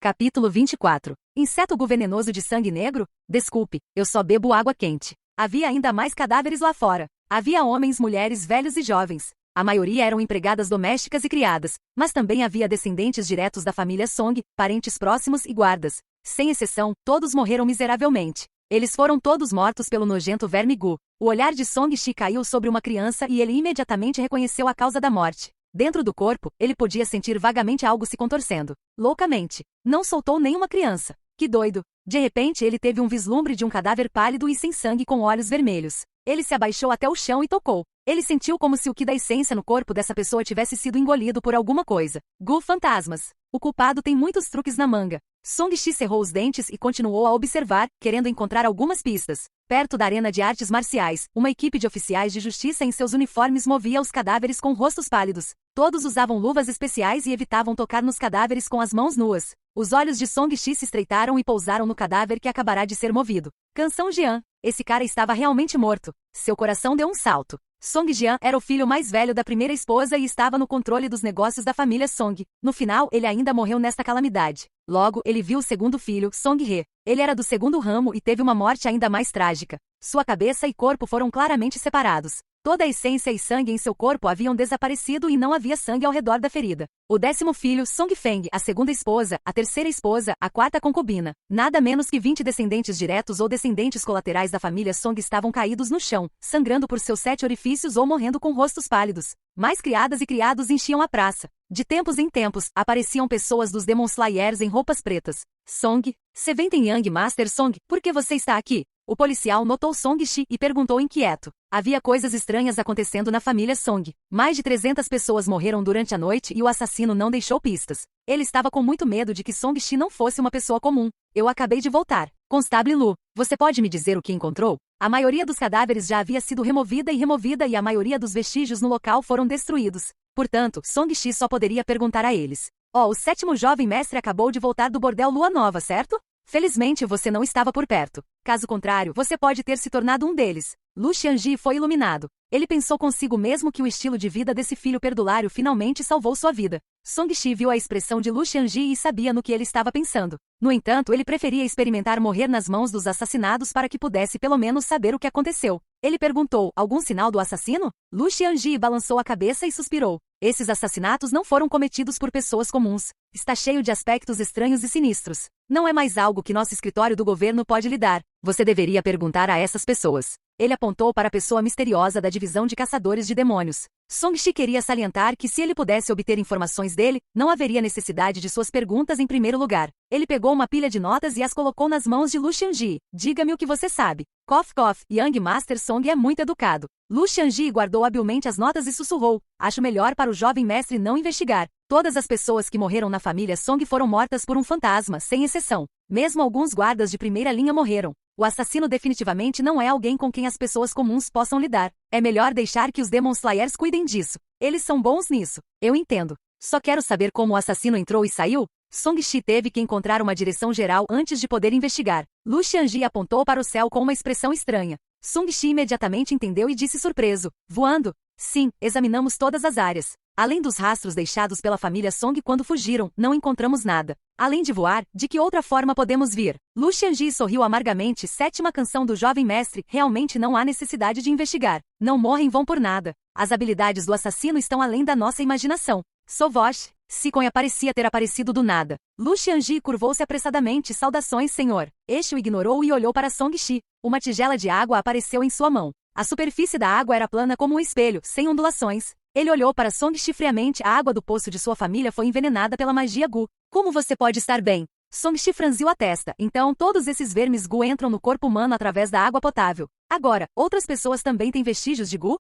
Capítulo 24. Inseto venenoso de sangue negro? Desculpe, eu só bebo água quente. Havia ainda mais cadáveres lá fora. Havia homens, mulheres, velhos e jovens. A maioria eram empregadas domésticas e criadas, mas também havia descendentes diretos da família Song, parentes próximos e guardas. Sem exceção, todos morreram miseravelmente. Eles foram todos mortos pelo nojento verme Gu. O olhar de Song-shi caiu sobre uma criança e ele imediatamente reconheceu a causa da morte. Dentro do corpo, ele podia sentir vagamente algo se contorcendo. Loucamente. Não soltou nenhuma criança. Que doido. De repente ele teve um vislumbre de um cadáver pálido e sem sangue com olhos vermelhos. Ele se abaixou até o chão e tocou. Ele sentiu como se o que da essência no corpo dessa pessoa tivesse sido engolido por alguma coisa. Gu fantasmas. O culpado tem muitos truques na manga. Song-Chi cerrou os dentes e continuou a observar, querendo encontrar algumas pistas. Perto da arena de artes marciais, uma equipe de oficiais de justiça em seus uniformes movia os cadáveres com rostos pálidos. Todos usavam luvas especiais e evitavam tocar nos cadáveres com as mãos nuas. Os olhos de Song-Chi se estreitaram e pousaram no cadáver que acabará de ser movido. Canção Jian. Esse cara estava realmente morto. Seu coração deu um salto. Song Jian era o filho mais velho da primeira esposa e estava no controle dos negócios da família Song. No final, ele ainda morreu nesta calamidade. Logo, ele viu o segundo filho, Song He. Ele era do segundo ramo e teve uma morte ainda mais trágica. Sua cabeça e corpo foram claramente separados. Toda a essência e sangue em seu corpo haviam desaparecido e não havia sangue ao redor da ferida. O 10º filho, Song Feng, a segunda esposa, a terceira esposa, a quarta concubina. Nada menos que 20 descendentes diretos ou descendentes colaterais da família Song estavam caídos no chão, sangrando por seus 7 orifícios ou morrendo com rostos pálidos. Mais criadas e criados enchiam a praça. De tempos em tempos, apareciam pessoas dos Demon Slayers em roupas pretas. Song, Seventeen Young Master Song, por que você está aqui? O policial notou Song-Chi e perguntou inquieto. Havia coisas estranhas acontecendo na família Song. Mais de 300 pessoas morreram durante a noite e o assassino não deixou pistas. Ele estava com muito medo de que Song-Chi não fosse uma pessoa comum. Eu acabei de voltar. Constable Lu, você pode me dizer o que encontrou? A maioria dos cadáveres já havia sido removida e a maioria dos vestígios no local foram destruídos. Portanto, Song-Chi só poderia perguntar a eles. O 7º jovem mestre acabou de voltar do bordel Lua Nova, certo? Felizmente você não estava por perto. Caso contrário, você pode ter se tornado um deles. Lu Xianji foi iluminado. Ele pensou consigo mesmo que o estilo de vida desse filho perdulário finalmente salvou sua vida. Song-Chi viu a expressão de Lu Xianji e sabia no que ele estava pensando. No entanto, ele preferia experimentar morrer nas mãos dos assassinados para que pudesse pelo menos saber o que aconteceu. Ele perguntou, algum sinal do assassino? Lu Xianji balançou a cabeça e suspirou. Esses assassinatos não foram cometidos por pessoas comuns. Está cheio de aspectos estranhos e sinistros. Não é mais algo que nosso escritório do governo pode lidar. Você deveria perguntar a essas pessoas. Ele apontou para a pessoa misteriosa da divisão de caçadores de demônios. Song-Chi queria salientar que se ele pudesse obter informações dele, não haveria necessidade de suas perguntas em primeiro lugar. Ele pegou uma pilha de notas e as colocou nas mãos de Lu Xianji. Diga-me o que você sabe. Cough, cough, Young Master Song é muito educado. Lu Xianji guardou habilmente as notas e sussurrou. Acho melhor para o jovem mestre não investigar. Todas as pessoas que morreram na família Song foram mortas por um fantasma, sem exceção. Mesmo alguns guardas de primeira linha morreram. O assassino definitivamente não é alguém com quem as pessoas comuns possam lidar. É melhor deixar que os Demon Slayers cuidem disso. Eles são bons nisso. Eu entendo. Só quero saber como o assassino entrou e saiu? Song-Chi teve que encontrar uma direção geral antes de poder investigar. Lu Xianji apontou para o céu com uma expressão estranha. Song-Chi imediatamente entendeu e disse surpreso. Voando? Sim, examinamos todas as áreas. Além dos rastros deixados pela família Song quando fugiram, não encontramos nada. Além de voar, de que outra forma podemos vir? Lu Xianji sorriu amargamente. 7ª canção do jovem mestre. Realmente não há necessidade de investigar. Não morrem vão por nada. As habilidades do assassino estão além da nossa imaginação. Sovosh. Sikon parecia ter aparecido do nada. Lu Xianji curvou-se apressadamente. Saudações, senhor. Este o ignorou e olhou para Song-Chi. Uma tigela de água apareceu em sua mão. A superfície da água era plana como um espelho, sem ondulações. Ele olhou para Song-Chi friamente. A água do poço de sua família foi envenenada pela magia Gu. Como você pode estar bem? Song-Chi franziu a testa. Então, todos esses vermes Gu entram no corpo humano através da água potável. Agora, outras pessoas também têm vestígios de Gu?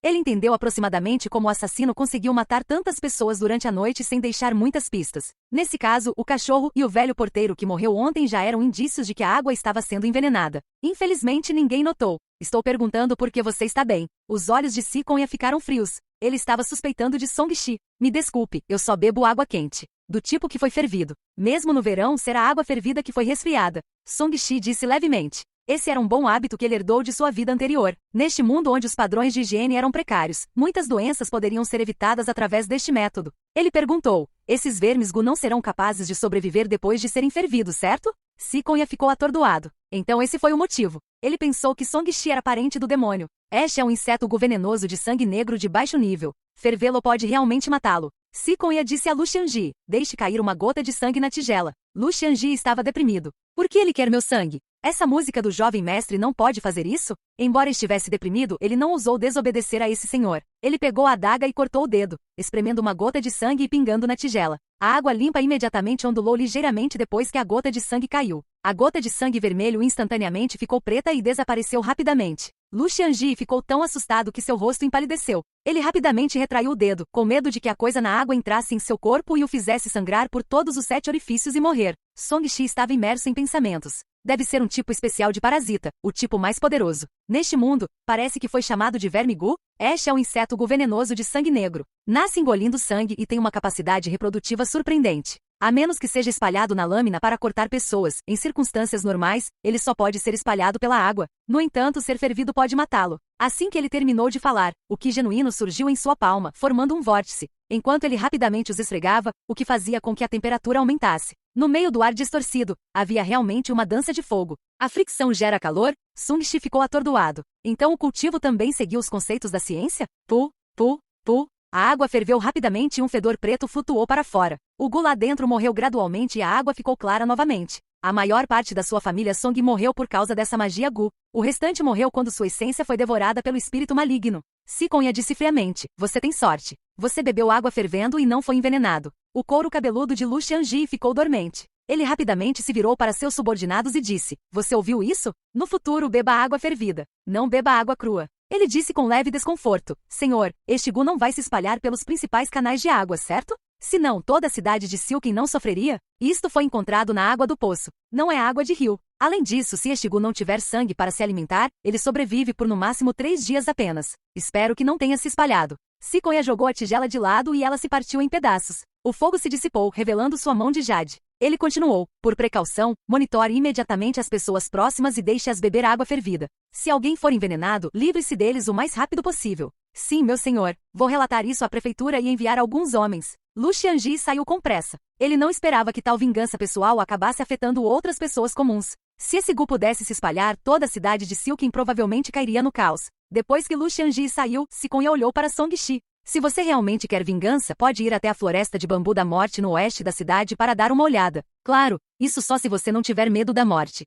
Ele entendeu aproximadamente como o assassino conseguiu matar tantas pessoas durante a noite sem deixar muitas pistas. Nesse caso, o cachorro e o velho porteiro que morreu ontem já eram indícios de que a água estava sendo envenenada. Infelizmente, ninguém notou. Estou perguntando por que você está bem. Os olhos de Sikon ficaram frios. Ele estava suspeitando de Song-Chi. Me desculpe, eu só bebo água quente. Do tipo que foi fervido. Mesmo no verão, será água fervida que foi resfriada. Song-Chi disse levemente. Esse era um bom hábito que ele herdou de sua vida anterior. Neste mundo onde os padrões de higiene eram precários, muitas doenças poderiam ser evitadas através deste método. Ele perguntou, esses vermes Gu não serão capazes de sobreviver depois de serem fervidos, certo? Sikon ficou atordoado. Então esse foi o motivo. Ele pensou que Song-Chi era parente do demônio. Ash é um inseto Gu venenoso de sangue negro de baixo nível. Fervê-lo pode realmente matá-lo. Sikon disse a Lu Xianji, deixe cair uma gota de sangue na tigela. Lu Xianji estava deprimido. Por que ele quer meu sangue? Essa música do jovem mestre não pode fazer isso? Embora estivesse deprimido, ele não ousou desobedecer a esse senhor. Ele pegou a adaga e cortou o dedo, espremendo uma gota de sangue e pingando na tigela. A água limpa imediatamente ondulou ligeiramente depois que a gota de sangue caiu. A gota de sangue vermelho instantaneamente ficou preta e desapareceu rapidamente. Lu Xiangji ficou tão assustado que seu rosto empalideceu. Ele rapidamente retraiu o dedo, com medo de que a coisa na água entrasse em seu corpo e o fizesse sangrar por todos os 7 orifícios e morrer. Song-Shi estava imerso em pensamentos. Deve ser um tipo especial de parasita, o tipo mais poderoso. Neste mundo, parece que foi chamado de verme gu. Este é um inseto gu venenoso de sangue negro. Nasce engolindo sangue e tem uma capacidade reprodutiva surpreendente. A menos que seja espalhado na lâmina para cortar pessoas, em circunstâncias normais, ele só pode ser espalhado pela água. No entanto, ser fervido pode matá-lo. Assim que ele terminou de falar, o Qi genuíno surgiu em sua palma, formando um vórtice, enquanto ele rapidamente os esfregava, o que fazia com que a temperatura aumentasse. No meio do ar distorcido, havia realmente uma dança de fogo. A fricção gera calor? Sung-Shi ficou atordoado. Então o cultivo também seguiu os conceitos da ciência? Pu, pu, pu. A água ferveu rapidamente e um fedor preto flutuou para fora. O Gu lá dentro morreu gradualmente e a água ficou clara novamente. A maior parte da sua família Song morreu por causa dessa magia Gu. O restante morreu quando sua essência foi devorada pelo espírito maligno. Siconha disse friamente, você tem sorte. Você bebeu água fervendo e não foi envenenado. O couro cabeludo de Lu Xiangji ficou dormente. Ele rapidamente se virou para seus subordinados e disse, você ouviu isso? No futuro beba água fervida. Não beba água crua. Ele disse com leve desconforto, Senhor, este Gu não vai se espalhar pelos principais canais de água, certo? Se não, toda a cidade de Silken não sofreria? Isto foi encontrado na água do poço. Não é água de rio. Além disso, se este Gu não tiver sangue para se alimentar, ele sobrevive por no máximo 3 dias apenas. Espero que não tenha se espalhado. Siconha jogou a tigela de lado e ela se partiu em pedaços. O fogo se dissipou, revelando sua mão de jade. Ele continuou, por precaução, monitore imediatamente as pessoas próximas e deixe-as beber água fervida. Se alguém for envenenado, livre-se deles o mais rápido possível. Sim, meu senhor. Vou relatar isso à prefeitura e enviar alguns homens. Lu Xiangji saiu com pressa. Ele não esperava que tal vingança pessoal acabasse afetando outras pessoas comuns. Se esse Gu pudesse se espalhar, toda a cidade de Silken provavelmente cairia no caos. Depois que Lu Xiangji saiu, Siconha olhou para Song-Shi. Se você realmente quer vingança, pode ir até a Floresta de Bambu da Morte no oeste da cidade para dar uma olhada. Claro, isso só se você não tiver medo da morte.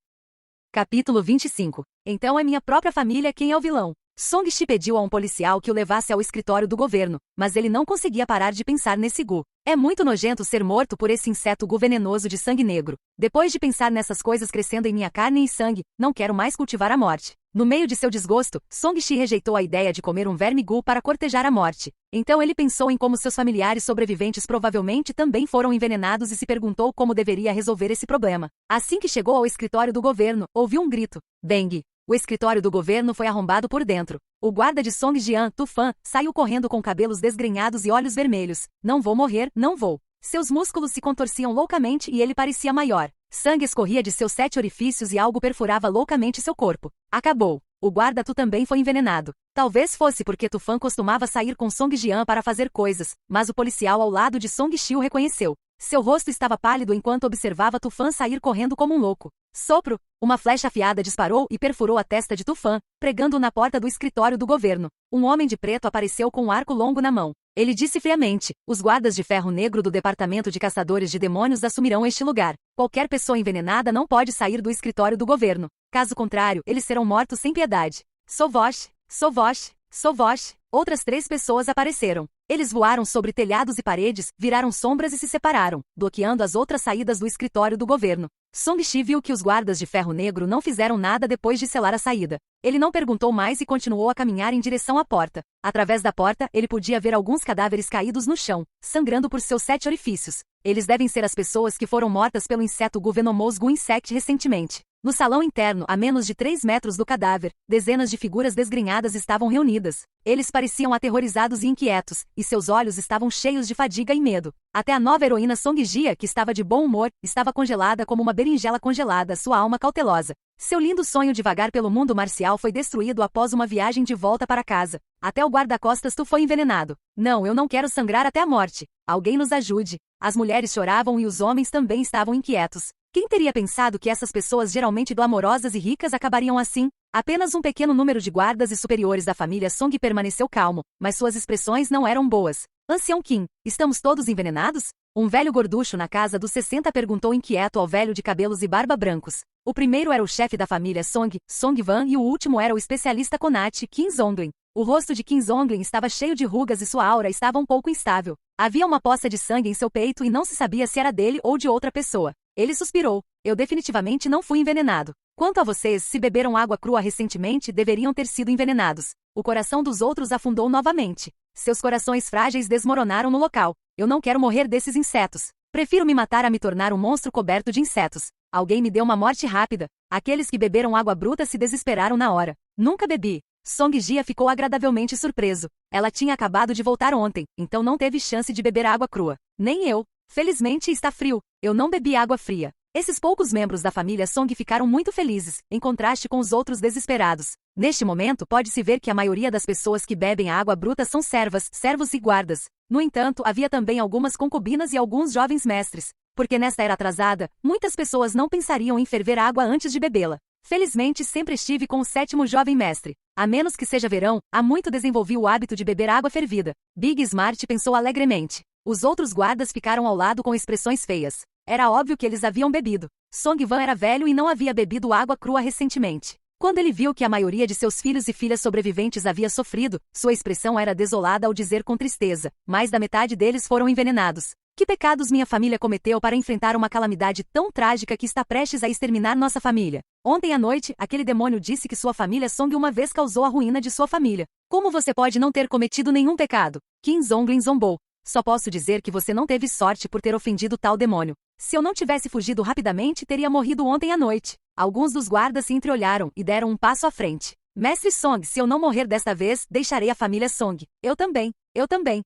Capítulo 25. Então é minha própria família quem é o vilão. Song-Shi pediu a um policial que o levasse ao escritório do governo, mas ele não conseguia parar de pensar nesse Gu. É muito nojento ser morto por esse inseto Gu venenoso de sangue negro. Depois de pensar nessas coisas crescendo em minha carne e sangue, não quero mais cultivar a morte. No meio de seu desgosto, Song-Shi rejeitou a ideia de comer um verme Gu para cortejar a morte. Então ele pensou em como seus familiares sobreviventes provavelmente também foram envenenados e se perguntou como deveria resolver esse problema. Assim que chegou ao escritório do governo, ouviu um grito. Bang! O escritório do governo foi arrombado por dentro. O guarda de Song Jian, Tufan, saiu correndo com cabelos desgrenhados e olhos vermelhos. Não vou morrer, não vou. Seus músculos se contorciam loucamente e ele parecia maior. Sangue escorria de seus 7 orifícios e algo perfurava loucamente seu corpo. Acabou. O guarda Tu também foi envenenado. Talvez fosse porque Tufan costumava sair com Song Jian para fazer coisas, mas o policial ao lado de Song-Shi o reconheceu. Seu rosto estava pálido enquanto observava Tufan sair correndo como um louco. Sopro! Uma flecha afiada disparou e perfurou a testa de Tufan, pregando-o na porta do escritório do governo. Um homem de preto apareceu com um arco longo na mão. Ele disse friamente, os guardas de ferro negro do Departamento de Caçadores de Demônios assumirão este lugar. Qualquer pessoa envenenada não pode sair do escritório do governo. Caso contrário, eles serão mortos sem piedade. Sovosh, Sovosh, Sovosh. Outras 3 pessoas apareceram. Eles voaram sobre telhados e paredes, viraram sombras e se separaram, bloqueando as outras saídas do escritório do governo. Song-Shi viu que os guardas de ferro negro não fizeram nada depois de selar a saída. Ele não perguntou mais e continuou a caminhar em direção à porta. Através da porta, ele podia ver alguns cadáveres caídos no chão, sangrando por seus 7 orifícios. Eles devem ser as pessoas que foram mortas pelo inseto Gu Venomous Gu Insect recentemente. No salão interno, a menos de 3 metros do cadáver, dezenas de figuras desgrenhadas estavam reunidas. Eles pareciam aterrorizados e inquietos, e seus olhos estavam cheios de fadiga e medo. Até a nova heroína Song-Jia, que estava de bom humor, estava congelada como uma berinjela congelada, sua alma cautelosa. Seu lindo sonho de vagar pelo mundo marcial foi destruído após uma viagem de volta para casa. Até o guarda-costas Tu foi envenenado. Não, eu não quero sangrar até a morte. Alguém nos ajude. As mulheres choravam e os homens também estavam inquietos. Quem teria pensado que essas pessoas geralmente glamorosas e ricas acabariam assim? Apenas um pequeno número de guardas e superiores da família Song permaneceu calmo, mas suas expressões não eram boas. Ancião Qin, estamos todos envenenados? Um velho gorducho na casa dos 60 perguntou inquieto ao velho de cabelos e barba brancos. O primeiro era o chefe da família Song, Song Van, e o último era o especialista Konachi, Qin Zonglin. O rosto de Qin Zonglin estava cheio de rugas e sua aura estava um pouco instável. Havia uma poça de sangue em seu peito e não se sabia se era dele ou de outra pessoa. Ele suspirou. Eu definitivamente não fui envenenado. Quanto a vocês, se beberam água crua recentemente, deveriam ter sido envenenados. O coração dos outros afundou novamente. Seus corações frágeis desmoronaram no local. Eu não quero morrer desses insetos. Prefiro me matar a me tornar um monstro coberto de insetos. Alguém me deu uma morte rápida. Aqueles que beberam água bruta se desesperaram na hora. Nunca bebi. Songjia ficou agradavelmente surpreso. Ela tinha acabado de voltar ontem, então não teve chance de beber água crua. Nem eu. Felizmente está frio. Eu não bebi água fria. Esses poucos membros da família Song ficaram muito felizes, em contraste com os outros desesperados. Neste momento, pode-se ver que a maioria das pessoas que bebem a água bruta são servas, servos e guardas. No entanto, havia também algumas concubinas e alguns jovens mestres, porque nesta era atrasada, muitas pessoas não pensariam em ferver água antes de bebê-la. Felizmente, sempre estive com o 7º jovem mestre. A menos que seja verão, há muito desenvolvi o hábito de beber água fervida. Big Smart pensou alegremente. Os outros guardas ficaram ao lado com expressões feias. Era óbvio que eles haviam bebido. Songvan era velho e não havia bebido água crua recentemente. Quando ele viu que a maioria de seus filhos e filhas sobreviventes havia sofrido, sua expressão era desolada ao dizer com tristeza: mais da metade deles foram envenenados. Que pecados minha família cometeu para enfrentar uma calamidade tão trágica que está prestes a exterminar nossa família? Ontem à noite, aquele demônio disse que sua família Song uma vez causou a ruína de sua família. Como você pode não ter cometido nenhum pecado? Kim Zonglin zombou. Só posso dizer que você não teve sorte por ter ofendido tal demônio. Se eu não tivesse fugido rapidamente, teria morrido ontem à noite. Alguns dos guardas se entreolharam e deram um passo à frente. Mestre Song, se eu não morrer desta vez, deixarei a família Song. Eu também. Eu também.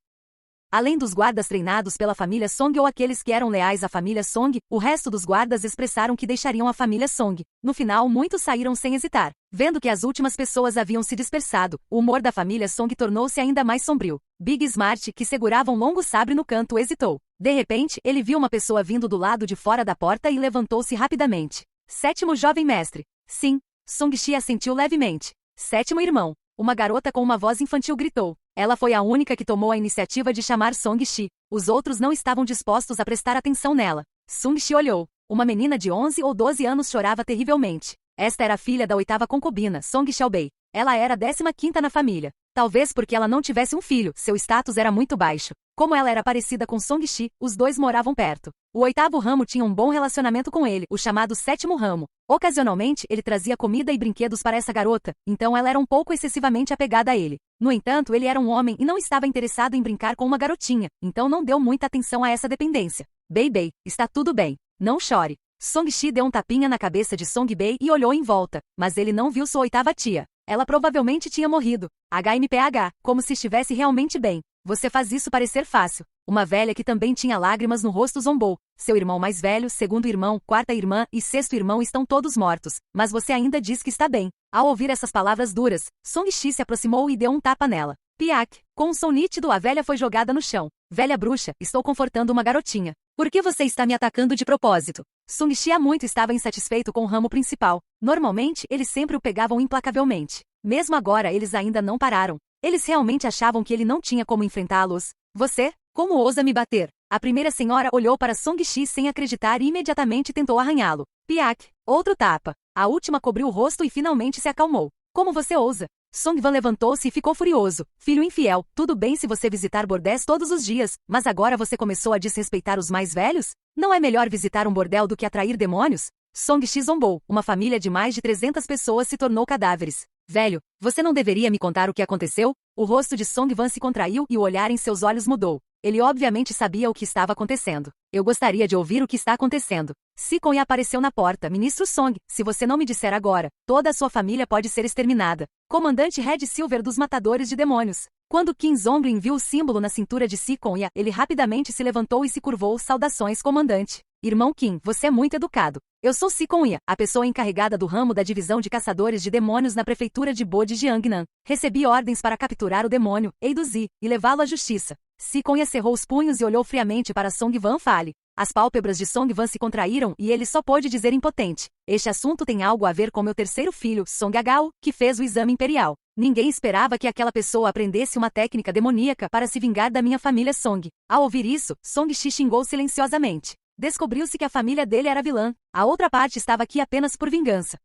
Além dos guardas treinados pela família Song ou aqueles que eram leais à família Song, o resto dos guardas expressaram que deixariam a família Song. No final, muitos saíram sem hesitar. Vendo que as últimas pessoas haviam se dispersado, o humor da família Song tornou-se ainda mais sombrio. Big Smart, que segurava um longo sabre no canto, hesitou. De repente, ele viu uma pessoa vindo do lado de fora da porta e levantou-se rapidamente. 7º jovem mestre. Sim. Songshi assentiu levemente. 7º irmão. Uma garota com uma voz infantil gritou. Ela foi a única que tomou a iniciativa de chamar Songshi. Os outros não estavam dispostos a prestar atenção nela. Songshi olhou. Uma menina de 11 ou 12 anos chorava terrivelmente. Esta era a filha da 8ª concubina, Song Xiaobei. Ela era a 15ª na família. Talvez porque ela não tivesse um filho, seu status era muito baixo. Como ela era parecida com Songshi, os dois moravam perto. O 8º ramo tinha um bom relacionamento com ele, o chamado 7º ramo. Ocasionalmente, ele trazia comida e brinquedos para essa garota, então ela era um pouco excessivamente apegada a ele. No entanto, ele era um homem e não estava interessado em brincar com uma garotinha, então não deu muita atenção a essa dependência. Bei, está tudo bem. Não chore. Songshi deu um tapinha na cabeça de Songbei e olhou em volta, mas ele não viu sua 8ª tia. Ela provavelmente tinha morrido. HMPH, como se estivesse realmente bem. Você faz isso parecer fácil. Uma velha que também tinha lágrimas no rosto zombou. Seu irmão mais velho, 2º irmão, 4ª irmã e 6º irmão estão todos mortos, mas você ainda diz que está bem. Ao ouvir essas palavras duras, Songshi se aproximou e deu um tapa nela. Piak. Com um som nítido, a velha foi jogada no chão. Velha bruxa, estou confortando uma garotinha. Por que você está me atacando de propósito? Songshi há muito estava insatisfeito com o ramo principal. Normalmente, eles sempre o pegavam implacavelmente. Mesmo agora, eles ainda não pararam. Eles realmente achavam que ele não tinha como enfrentá-los. Você? Como ousa me bater? A primeira senhora olhou para Songshi sem acreditar e imediatamente tentou arranhá-lo. Piak. Outro tapa. A última cobriu o rosto e finalmente se acalmou. Como você ousa? Songvan levantou-se e ficou furioso. Filho infiel, tudo bem se você visitar bordéis todos os dias, mas agora você começou a desrespeitar os mais velhos? Não é melhor visitar um bordel do que atrair demônios? Songshi zombou. Uma família de mais de 300 pessoas se tornou cadáveres. Velho, você não deveria me contar o que aconteceu? O rosto de Songvan se contraiu e o olhar em seus olhos mudou. Ele obviamente sabia o que estava acontecendo. Eu gostaria de ouvir o que está acontecendo. Sikon apareceu na porta. Ministro Song, se você não me disser agora, toda a sua família pode ser exterminada. Comandante Red Silver dos Matadores de Demônios. Quando Kim Zonglin viu o símbolo na cintura de Sikon, ele rapidamente se levantou e se curvou. Saudações, comandante. Irmão Kim, você é muito educado. Eu sou Sikon, a pessoa encarregada do ramo da divisão de caçadores de demônios na prefeitura de Bo de Jiangnan. Recebi ordens para capturar o demônio, Eiduzi, e levá-lo à justiça. Sikon cerrou os punhos e olhou friamente para Songvan. Fale. As pálpebras de Songvan se contraíram e ele só pôde dizer impotente. Este assunto tem algo a ver com meu terceiro filho, Songagao, que fez o exame imperial. Ninguém esperava que aquela pessoa aprendesse uma técnica demoníaca para se vingar da minha família Song. Ao ouvir isso, Songshi xingou silenciosamente. Descobriu-se que a família dele era vilã. A outra parte estava aqui apenas por vingança.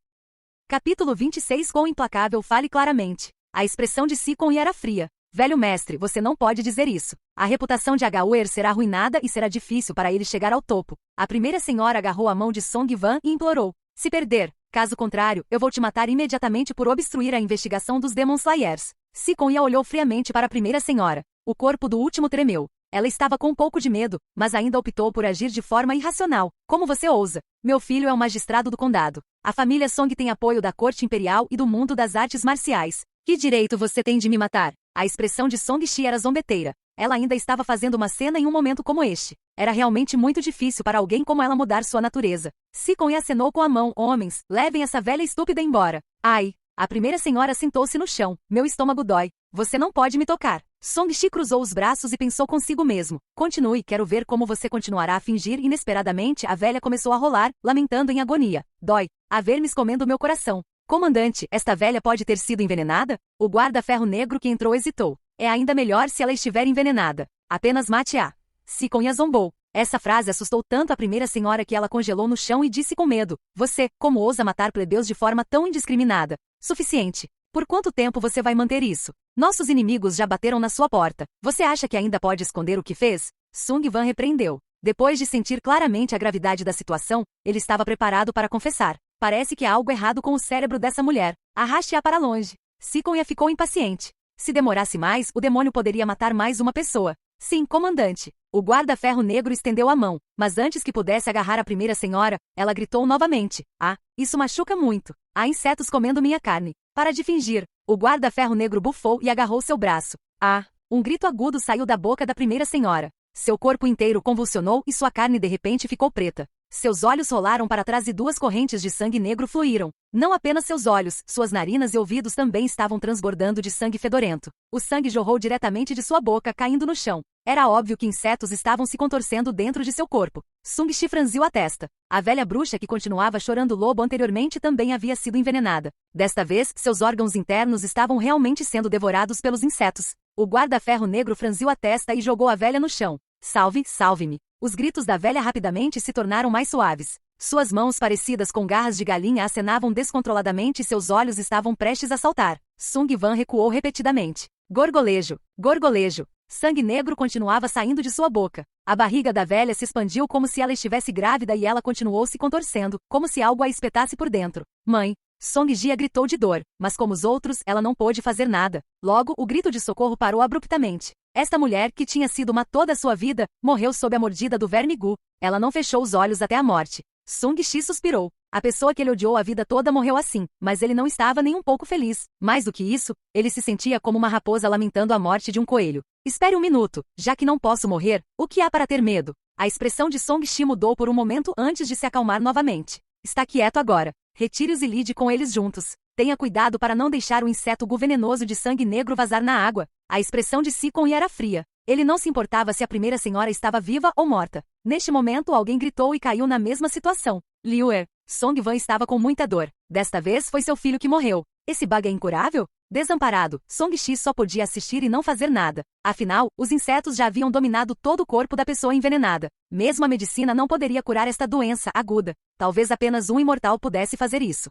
Capítulo 26. Com o implacável, fale claramente. A expressão de Sikon era fria. Velho mestre, você não pode dizer isso. A reputação de Agauer será arruinada e será difícil para ele chegar ao topo. A primeira senhora agarrou a mão de Songvan e implorou. Se perder, Caso contrário, eu vou te matar imediatamente por obstruir a investigação dos Demon Slayers. Sikonya olhou friamente para a primeira senhora. O corpo do último tremeu. Ela estava com um pouco de medo, mas ainda optou por agir de forma irracional. Como você ousa? Meu filho é um magistrado do condado. A família Song tem apoio da corte imperial e do mundo das artes marciais. Que direito você tem de me matar? A expressão de Song-Shi era zombeteira. Ela ainda estava fazendo uma cena em um momento como este. Era realmente muito difícil para alguém como ela mudar sua natureza. Sikonya acenou com a mão. Homens, levem essa velha estúpida embora. Ai! A primeira senhora sentou-se no chão. Meu estômago dói. Você não pode me tocar. Song-Shi cruzou os braços e pensou consigo mesmo. Continue, quero ver como você continuará a fingir. Inesperadamente, a velha começou a rolar, lamentando em agonia. Dói. A ver-me escomendo meu coração. Comandante, esta velha pode ter sido envenenada? O guarda-ferro negro que entrou hesitou. É ainda melhor se ela estiver envenenada. Apenas mate-a. Sikonya zombou. Essa frase assustou tanto a primeira senhora que ela congelou no chão e disse com medo. Você, como ousa matar plebeus de forma tão indiscriminada? Suficiente. Por quanto tempo você vai manter isso? Nossos inimigos já bateram na sua porta. Você acha que ainda pode esconder o que fez? Sung Van repreendeu. Depois de sentir claramente a gravidade da situação, ele estava preparado para confessar. Parece que há algo errado com o cérebro dessa mulher. Arraste-a para longe. Sikonya ficou impaciente. Se demorasse mais, o demônio poderia matar mais uma pessoa. Sim, comandante. O guarda-ferro negro estendeu a mão, mas antes que pudesse agarrar a primeira senhora, ela gritou novamente. Ah, isso machuca muito. Há insetos comendo minha carne. Para de fingir. O guarda-ferro negro bufou e agarrou seu braço. Ah! Um grito agudo saiu da boca da primeira senhora. Seu corpo inteiro convulsionou e sua carne de repente ficou preta. Seus olhos rolaram para trás e duas correntes de sangue negro fluíram. Não apenas seus olhos, suas narinas e ouvidos também estavam transbordando de sangue fedorento. O sangue jorrou diretamente de sua boca, caindo no chão. Era óbvio que insetos estavam se contorcendo dentro de seu corpo. Sung-Shi franziu a testa. A velha bruxa que continuava chorando lobo anteriormente também havia sido envenenada. Desta vez, seus órgãos internos estavam realmente sendo devorados pelos insetos. O guarda-ferro negro franziu a testa e jogou a velha no chão. Salve, salve-me. Os gritos da velha rapidamente se tornaram mais suaves. Suas mãos parecidas com garras de galinha acenavam descontroladamente e seus olhos estavam prestes a saltar. Sung Van recuou repetidamente. Gorgolejo, gorgolejo. Sangue negro continuava saindo de sua boca. A barriga da velha se expandiu como se ela estivesse grávida e ela continuou se contorcendo, como se algo a espetasse por dentro. Mãe! Song-Jia gritou de dor, mas como os outros, ela não pôde fazer nada. Logo, o grito de socorro parou abruptamente. Esta mulher, que tinha sido uma toda a sua vida, morreu sob a mordida do verme Gu. Ela não fechou os olhos até a morte. Sung-Shi suspirou. A pessoa que ele odiou a vida toda morreu assim, mas ele não estava nem um pouco feliz. Mais do que isso, ele se sentia como uma raposa lamentando a morte de um coelho. Espere um minuto, já que não posso morrer, o que há para ter medo? A expressão de Song-Shi mudou por um momento antes de se acalmar novamente. Está quieto agora. Retire-os e lide com eles juntos. Tenha cuidado para não deixar o inseto Gu venenoso de sangue negro vazar na água. A expressão de Sikonya era fria. Ele não se importava se a primeira senhora estava viva ou morta. Neste momento alguém gritou e caiu na mesma situação. Liuer. Song Van estava com muita dor. Desta vez foi seu filho que morreu. Esse bug é incurável? Desamparado, Song-Shi só podia assistir e não fazer nada. Afinal, os insetos já haviam dominado todo o corpo da pessoa envenenada. Mesmo a medicina não poderia curar esta doença aguda. Talvez apenas um imortal pudesse fazer isso.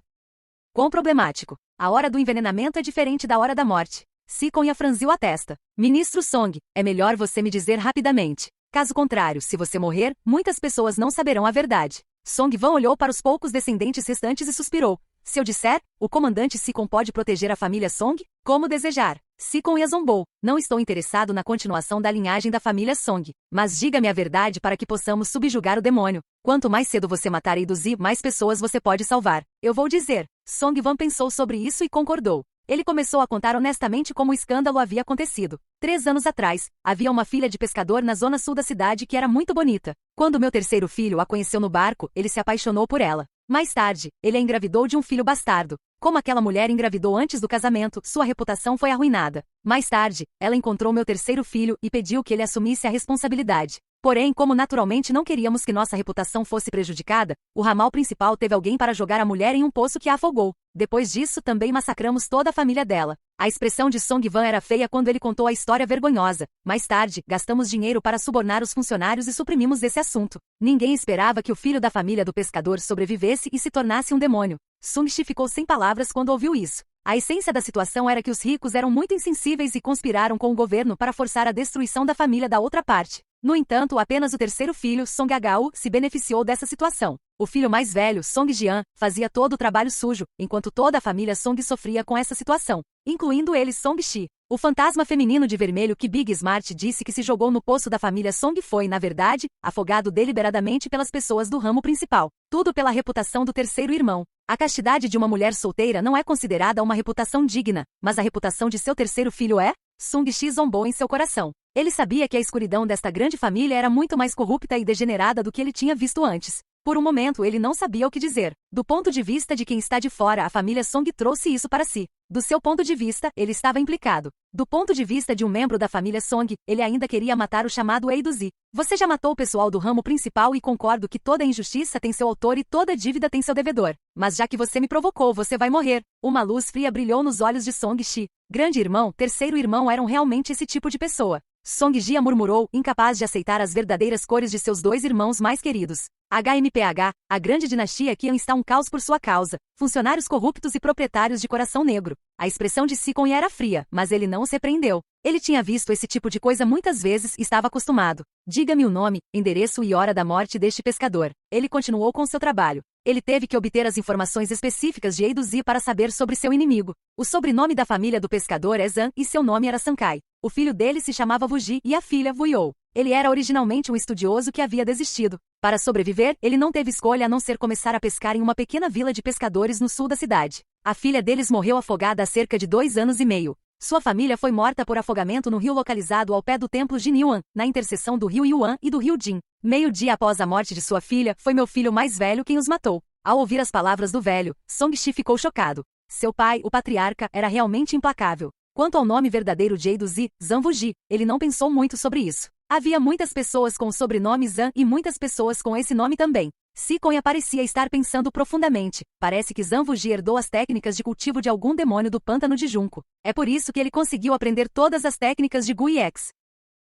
Quão problemático. A hora do envenenamento é diferente da hora da morte. Sikonya franziu a testa. Ministro Song, é melhor você me dizer rapidamente. Caso contrário, se você morrer, muitas pessoas não saberão a verdade. Song Van olhou para os poucos descendentes restantes e suspirou. Se eu disser, o comandante Sikon pode proteger a família Song? Como desejar. Sikonya zombou. Não estou interessado na continuação da linhagem da família Song. Mas diga-me a verdade para que possamos subjugar o demônio. Quanto mais cedo você matar e induzir, mais pessoas você pode salvar. Eu vou dizer. Song Van pensou sobre isso e concordou. Ele começou a contar honestamente como o escândalo havia acontecido. 3 anos atrás, havia uma filha de pescador na zona sul da cidade que era muito bonita. Quando meu terceiro filho a conheceu no barco, ele se apaixonou por ela. Mais tarde, ele a engravidou de um filho bastardo. Como aquela mulher engravidou antes do casamento, sua reputação foi arruinada. Mais tarde, ela encontrou meu terceiro filho e pediu que ele assumisse a responsabilidade. Porém, como naturalmente não queríamos que nossa reputação fosse prejudicada, o ramal principal teve alguém para jogar a mulher em um poço que a afogou. Depois disso, também massacramos toda a família dela. A expressão de Song Van era feia quando ele contou a história vergonhosa. Mais tarde, gastamos dinheiro para subornar os funcionários e suprimimos esse assunto. Ninguém esperava que o filho da família do pescador sobrevivesse e se tornasse um demônio. Sung-Shi ficou sem palavras quando ouviu isso. A essência da situação era que os ricos eram muito insensíveis e conspiraram com o governo para forçar a destruição da família da outra parte. No entanto, apenas o terceiro filho, Song Agao, se beneficiou dessa situação. O filho mais velho, Song Jian, fazia todo o trabalho sujo, enquanto toda a família Song sofria com essa situação, incluindo ele Song Shi. O fantasma feminino de vermelho que Big Smart disse que se jogou no poço da família Song foi, na verdade, afogado deliberadamente pelas pessoas do ramo principal. Tudo pela reputação do terceiro irmão. A castidade de uma mulher solteira não é considerada uma reputação digna, mas a reputação de seu terceiro filho é? Sung Shi zombou em seu coração. Ele sabia que a escuridão desta grande família era muito mais corrupta e degenerada do que ele tinha visto antes. Por um momento ele não sabia o que dizer. Do ponto de vista de quem está de fora, a família Song trouxe isso para si. Do seu ponto de vista, ele estava implicado. Do ponto de vista de um membro da família Song, ele ainda queria matar o chamado Eiduzi. Você já matou o pessoal do ramo principal e concordo que toda injustiça tem seu autor e toda dívida tem seu devedor. Mas já que você me provocou, você vai morrer. Uma luz fria brilhou nos olhos de Song Shi. Grande irmão, terceiro irmão eram realmente esse tipo de pessoa. Song Jia murmurou, incapaz de aceitar as verdadeiras cores de seus dois irmãos mais queridos. HMPH, a grande dinastia Qian está um caos por sua causa, funcionários corruptos e proprietários de coração negro. A expressão de Sikon era fria, mas ele não os repreendeu. Ele tinha visto esse tipo de coisa muitas vezes e estava acostumado. Diga-me o nome, endereço e hora da morte deste pescador. Ele continuou com seu trabalho. Ele teve que obter as informações específicas de Eiduzi para saber sobre seu inimigo. O sobrenome da família do pescador é Zhang e seu nome era Sankai. O filho dele se chamava Wuji e a filha Wuyou. Ele era originalmente um estudioso que havia desistido. Para sobreviver, ele não teve escolha a não ser começar a pescar em uma pequena vila de pescadores no sul da cidade. A filha deles morreu afogada há cerca de 2 anos e meio. Sua família foi morta por afogamento no rio localizado ao pé do templo Jinyuan, na interseção do rio Yuan e do rio Jin. Meio-dia após a morte de sua filha, foi meu filho mais velho quem os matou. Ao ouvir as palavras do velho, Song Shi ficou chocado. Seu pai, o patriarca, era realmente implacável. Quanto ao nome verdadeiro de Eiduzi, Zhang Wuji, ele não pensou muito sobre isso. Havia muitas pessoas com o sobrenome Zhang e muitas pessoas com esse nome também. Sikon parecia estar pensando profundamente. Parece que Zhang Wuji herdou as técnicas de cultivo de algum demônio do pântano de Junco. É por isso que ele conseguiu aprender todas as técnicas de Gui X.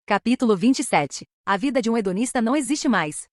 Capítulo 27. A vida de um hedonista não existe mais.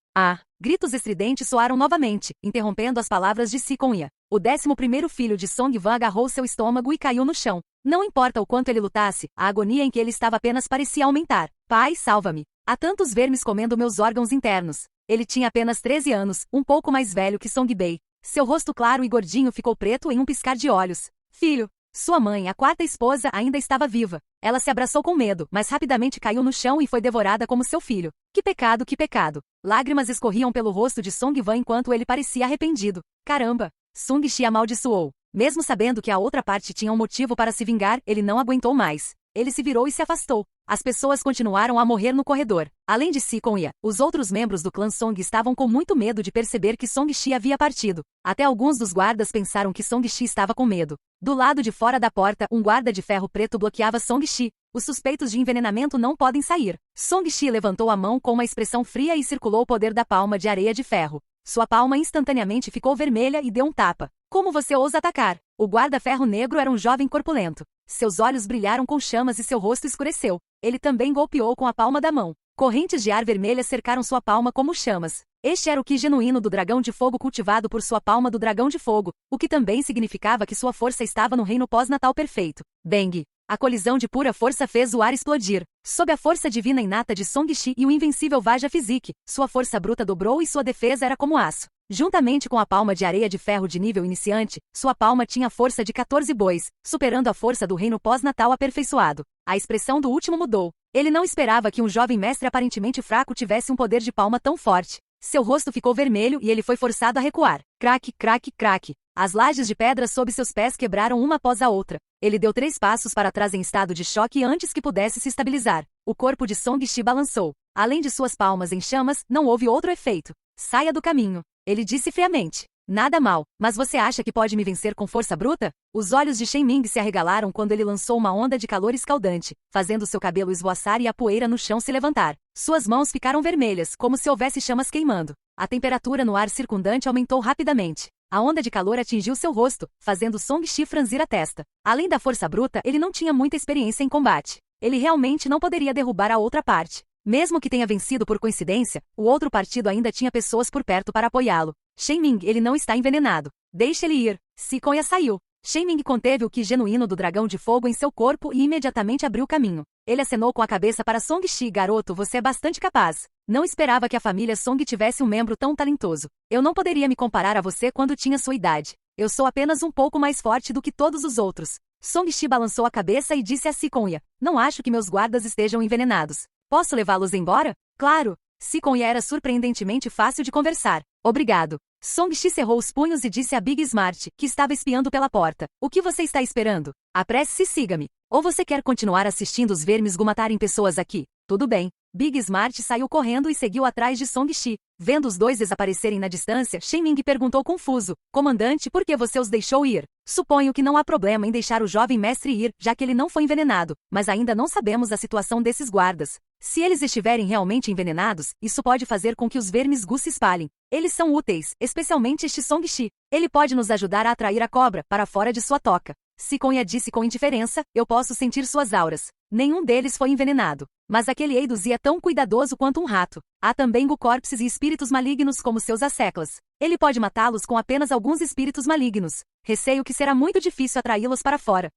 Gritos estridentes soaram novamente, interrompendo as palavras de Sikon. O 11º filho de Song Van agarrou seu estômago e caiu no chão. Não importa o quanto ele lutasse, a agonia em que ele estava apenas parecia aumentar. Pai, salva-me. Há tantos vermes comendo meus órgãos internos. Ele tinha apenas 13 anos, um pouco mais velho que Song Bei. Seu rosto claro e gordinho ficou preto em um piscar de olhos. Filho. Sua mãe, a quarta esposa, ainda estava viva. Ela se abraçou com medo, mas rapidamente caiu no chão e foi devorada como seu filho. Que pecado, que pecado. Lágrimas escorriam pelo rosto de Song Van enquanto ele parecia arrependido. Caramba! Sung Shi amaldiçoou. Mesmo sabendo que a outra parte tinha um motivo para se vingar, ele não aguentou mais. Ele se virou e se afastou. As pessoas continuaram a morrer no corredor. Além de Sikon, os outros membros do clã Song estavam com muito medo de perceber que Song Shi havia partido. Até alguns dos guardas pensaram que Song Shi estava com medo. Do lado de fora da porta, um guarda de ferro preto bloqueava Song Shi. Os suspeitos de envenenamento não podem sair. Song Shi levantou a mão com uma expressão fria e circulou o poder da palma de areia de ferro. Sua palma instantaneamente ficou vermelha e deu um tapa. Como você ousa atacar? O guarda-ferro negro era um jovem corpulento. Seus olhos brilharam com chamas e seu rosto escureceu. Ele também golpeou com a palma da mão. Correntes de ar vermelha cercaram sua palma como chamas. Este era o ki genuíno do dragão de fogo cultivado por sua palma do dragão de fogo, o que também significava que sua força estava no reino pós-natal perfeito. Bang! A colisão de pura força fez o ar explodir. Sob a força divina inata de Song Shi e o invencível Vaja Physique, sua força bruta dobrou e sua defesa era como aço. Juntamente com a palma de areia de ferro de nível iniciante, sua palma tinha a força de 14 bois, superando a força do reino pós-natal aperfeiçoado. A expressão do último mudou. Ele não esperava que um jovem mestre aparentemente fraco tivesse um poder de palma tão forte. Seu rosto ficou vermelho e ele foi forçado a recuar. Craque, craque, craque. As lajes de pedra sob seus pés quebraram uma após a outra. Ele deu 3 passos para trás em estado de choque antes que pudesse se estabilizar. O corpo de Song Shi balançou. Além de suas palmas em chamas, não houve outro efeito. Saia do caminho. Ele disse friamente. Nada mal, mas você acha que pode me vencer com força bruta? Os olhos de Shen Ming se arregalaram quando ele lançou uma onda de calor escaldante, fazendo seu cabelo esvoaçar e a poeira no chão se levantar. Suas mãos ficaram vermelhas, como se houvesse chamas queimando. A temperatura no ar circundante aumentou rapidamente. A onda de calor atingiu seu rosto, fazendo Song Shi franzir a testa. Além da força bruta, ele não tinha muita experiência em combate. Ele realmente não poderia derrubar a outra parte. Mesmo que tenha vencido por coincidência, o outro partido ainda tinha pessoas por perto para apoiá-lo. Shen Ming, ele não está envenenado. Deixe ele ir. Sikon saiu. Shen Ming conteve o Qi genuíno do dragão de fogo em seu corpo e imediatamente abriu caminho. Ele acenou com a cabeça para Song Shi. Garoto, você é bastante capaz. Não esperava que a família Song tivesse um membro tão talentoso. Eu não poderia me comparar a você quando tinha sua idade. Eu sou apenas um pouco mais forte do que todos os outros. Song Shi balançou a cabeça e disse a Sikonha, não acho que meus guardas estejam envenenados. Posso levá-los embora? Claro. Sikonha era surpreendentemente fácil de conversar. Obrigado. Song Shi cerrou os punhos e disse a Big Smart, que estava espiando pela porta. O que você está esperando? Apresse-se e siga-me. Ou você quer continuar assistindo os vermes Gu matarem pessoas aqui? Tudo bem. Big Smart saiu correndo e seguiu atrás de Song Shi. Vendo os dois desaparecerem na distância, Shen Ming perguntou confuso, comandante, por que você os deixou ir? Suponho que não há problema em deixar o jovem mestre ir, já que ele não foi envenenado, mas ainda não sabemos a situação desses guardas. Se eles estiverem realmente envenenados, isso pode fazer com que os vermes Gu se espalhem. Eles são úteis, especialmente este Song Shi. Ele pode nos ajudar a atrair a cobra para fora de sua toca. Sikonha disse com indiferença, eu posso sentir suas auras. Nenhum deles foi envenenado. Mas aquele Eiduzi é tão cuidadoso quanto um rato. Há também Gu-corpses e espíritos malignos como seus asseclas. Ele pode matá-los com apenas alguns espíritos malignos. Receio que será muito difícil atraí-los para fora.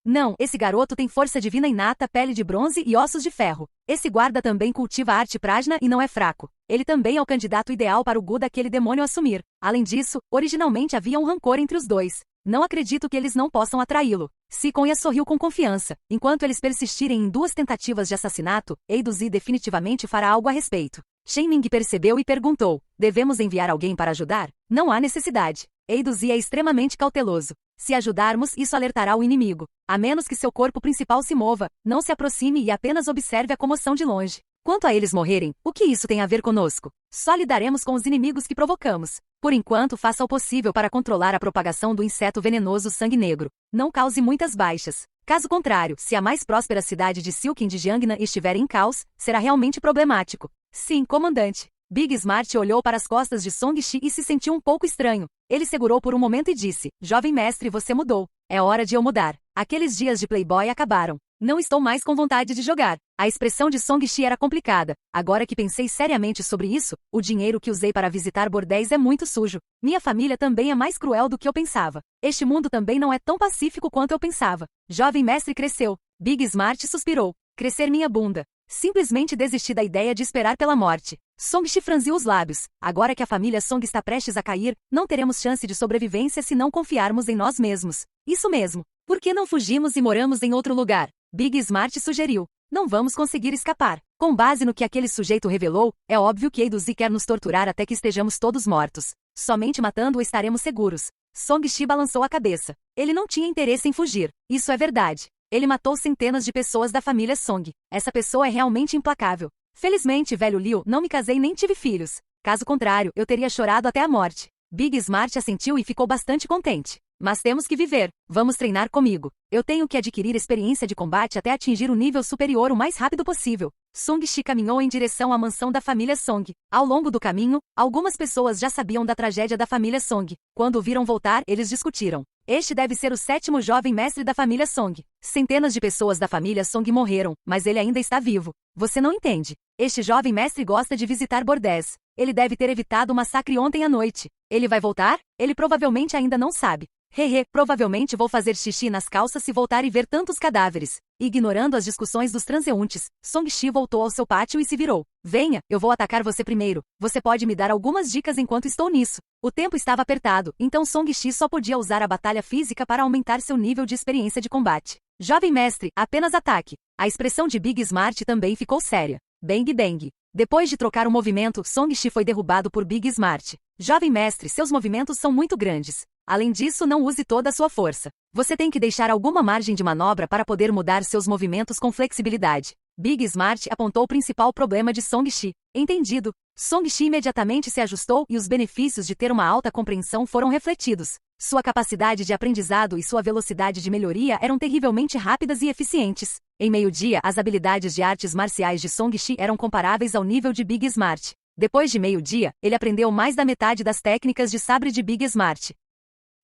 Não, esse garoto tem força divina inata, pele de bronze e ossos de ferro. Esse guarda também cultiva arte prajna e não é fraco. Ele também é o candidato ideal para o Gu daquele demônio assumir. Além disso, originalmente havia um rancor entre os dois. Não acredito que eles não possam atraí-lo. Sikonha sorriu com confiança. Enquanto eles persistirem em 2 tentativas de assassinato, Eiduzi definitivamente fará algo a respeito. Shen Ming percebeu e perguntou, devemos enviar alguém para ajudar? Não há necessidade. Eiduzi é extremamente cauteloso. Se ajudarmos, isso alertará o inimigo. A menos que seu corpo principal se mova, não se aproxime e apenas observe a comoção de longe. Quanto a eles morrerem, o que isso tem a ver conosco? Só lidaremos com os inimigos que provocamos. Por enquanto, faça o possível para controlar a propagação do inseto venenoso sangue negro. Não cause muitas baixas. Caso contrário, se a mais próspera cidade de Silkin de Jiangnan estiver em caos, será realmente problemático. Sim, comandante. Big Smart olhou para as costas de Song Shi e se sentiu um pouco estranho. Ele segurou por um momento e disse, jovem mestre, você mudou. É hora de eu mudar. Aqueles dias de playboy acabaram. Não estou mais com vontade de jogar. A expressão de Song Shi era complicada. Agora que pensei seriamente sobre isso, o dinheiro que usei para visitar bordéis é muito sujo. Minha família também é mais cruel do que eu pensava. Este mundo também não é tão pacífico quanto eu pensava. Jovem mestre cresceu. Big Smart suspirou. Crescer minha bunda. Simplesmente desisti da ideia de esperar pela morte. Song Shi franziu os lábios. Agora que a família Song está prestes a cair, não teremos chance de sobrevivência se não confiarmos em nós mesmos. Isso mesmo. Por que não fugimos e moramos em outro lugar? Big Smart sugeriu. Não vamos conseguir escapar. Com base no que aquele sujeito revelou, é óbvio que Eiduzi quer nos torturar até que estejamos todos mortos. Somente matando-o estaremos seguros. Song Shi balançou a cabeça. Ele não tinha interesse em fugir. Isso é verdade. Ele matou centenas de pessoas da família Song. Essa pessoa é realmente implacável. Felizmente, velho Liu, não me casei nem tive filhos. Caso contrário, eu teria chorado até a morte. Big Smart assentiu e ficou bastante contente. Mas temos que viver. Vamos treinar comigo. Eu tenho que adquirir experiência de combate até atingir o nível superior o mais rápido possível. Song Shi caminhou em direção à mansão da família Song. Ao longo do caminho, algumas pessoas já sabiam da tragédia da família Song. Quando o viram voltar, eles discutiram. Este deve ser o 7º jovem mestre da família Song. Centenas de pessoas da família Song morreram, mas ele ainda está vivo. Você não entende. Este jovem mestre gosta de visitar bordéis. Ele deve ter evitado o massacre ontem à noite. Ele vai voltar? Ele provavelmente ainda não sabe. Hehe, provavelmente vou fazer xixi nas calças se voltar e ver tantos cadáveres. Ignorando as discussões dos transeuntes, Song Shi voltou ao seu pátio e se virou. Venha, eu vou atacar você primeiro. Você pode me dar algumas dicas enquanto estou nisso. O tempo estava apertado, então Song Shi só podia usar a batalha física para aumentar seu nível de experiência de combate. Jovem mestre, apenas ataque. A expressão de Big Smart também ficou séria. Bang bang. Depois de trocar o movimento, Song Shi foi derrubado por Big Smart. Jovem mestre, seus movimentos são muito grandes. Além disso, não use toda a sua força. Você tem que deixar alguma margem de manobra para poder mudar seus movimentos com flexibilidade. Big Smart apontou o principal problema de Song Shi. Entendido. Song Shi imediatamente se ajustou e os benefícios de ter uma alta compreensão foram refletidos. Sua capacidade de aprendizado e sua velocidade de melhoria eram terrivelmente rápidas e eficientes. Em meio-dia, as habilidades de artes marciais de Song Shi eram comparáveis ao nível de Big Smart. Depois de meio-dia, ele aprendeu mais da metade das técnicas de sabre de Big Smart.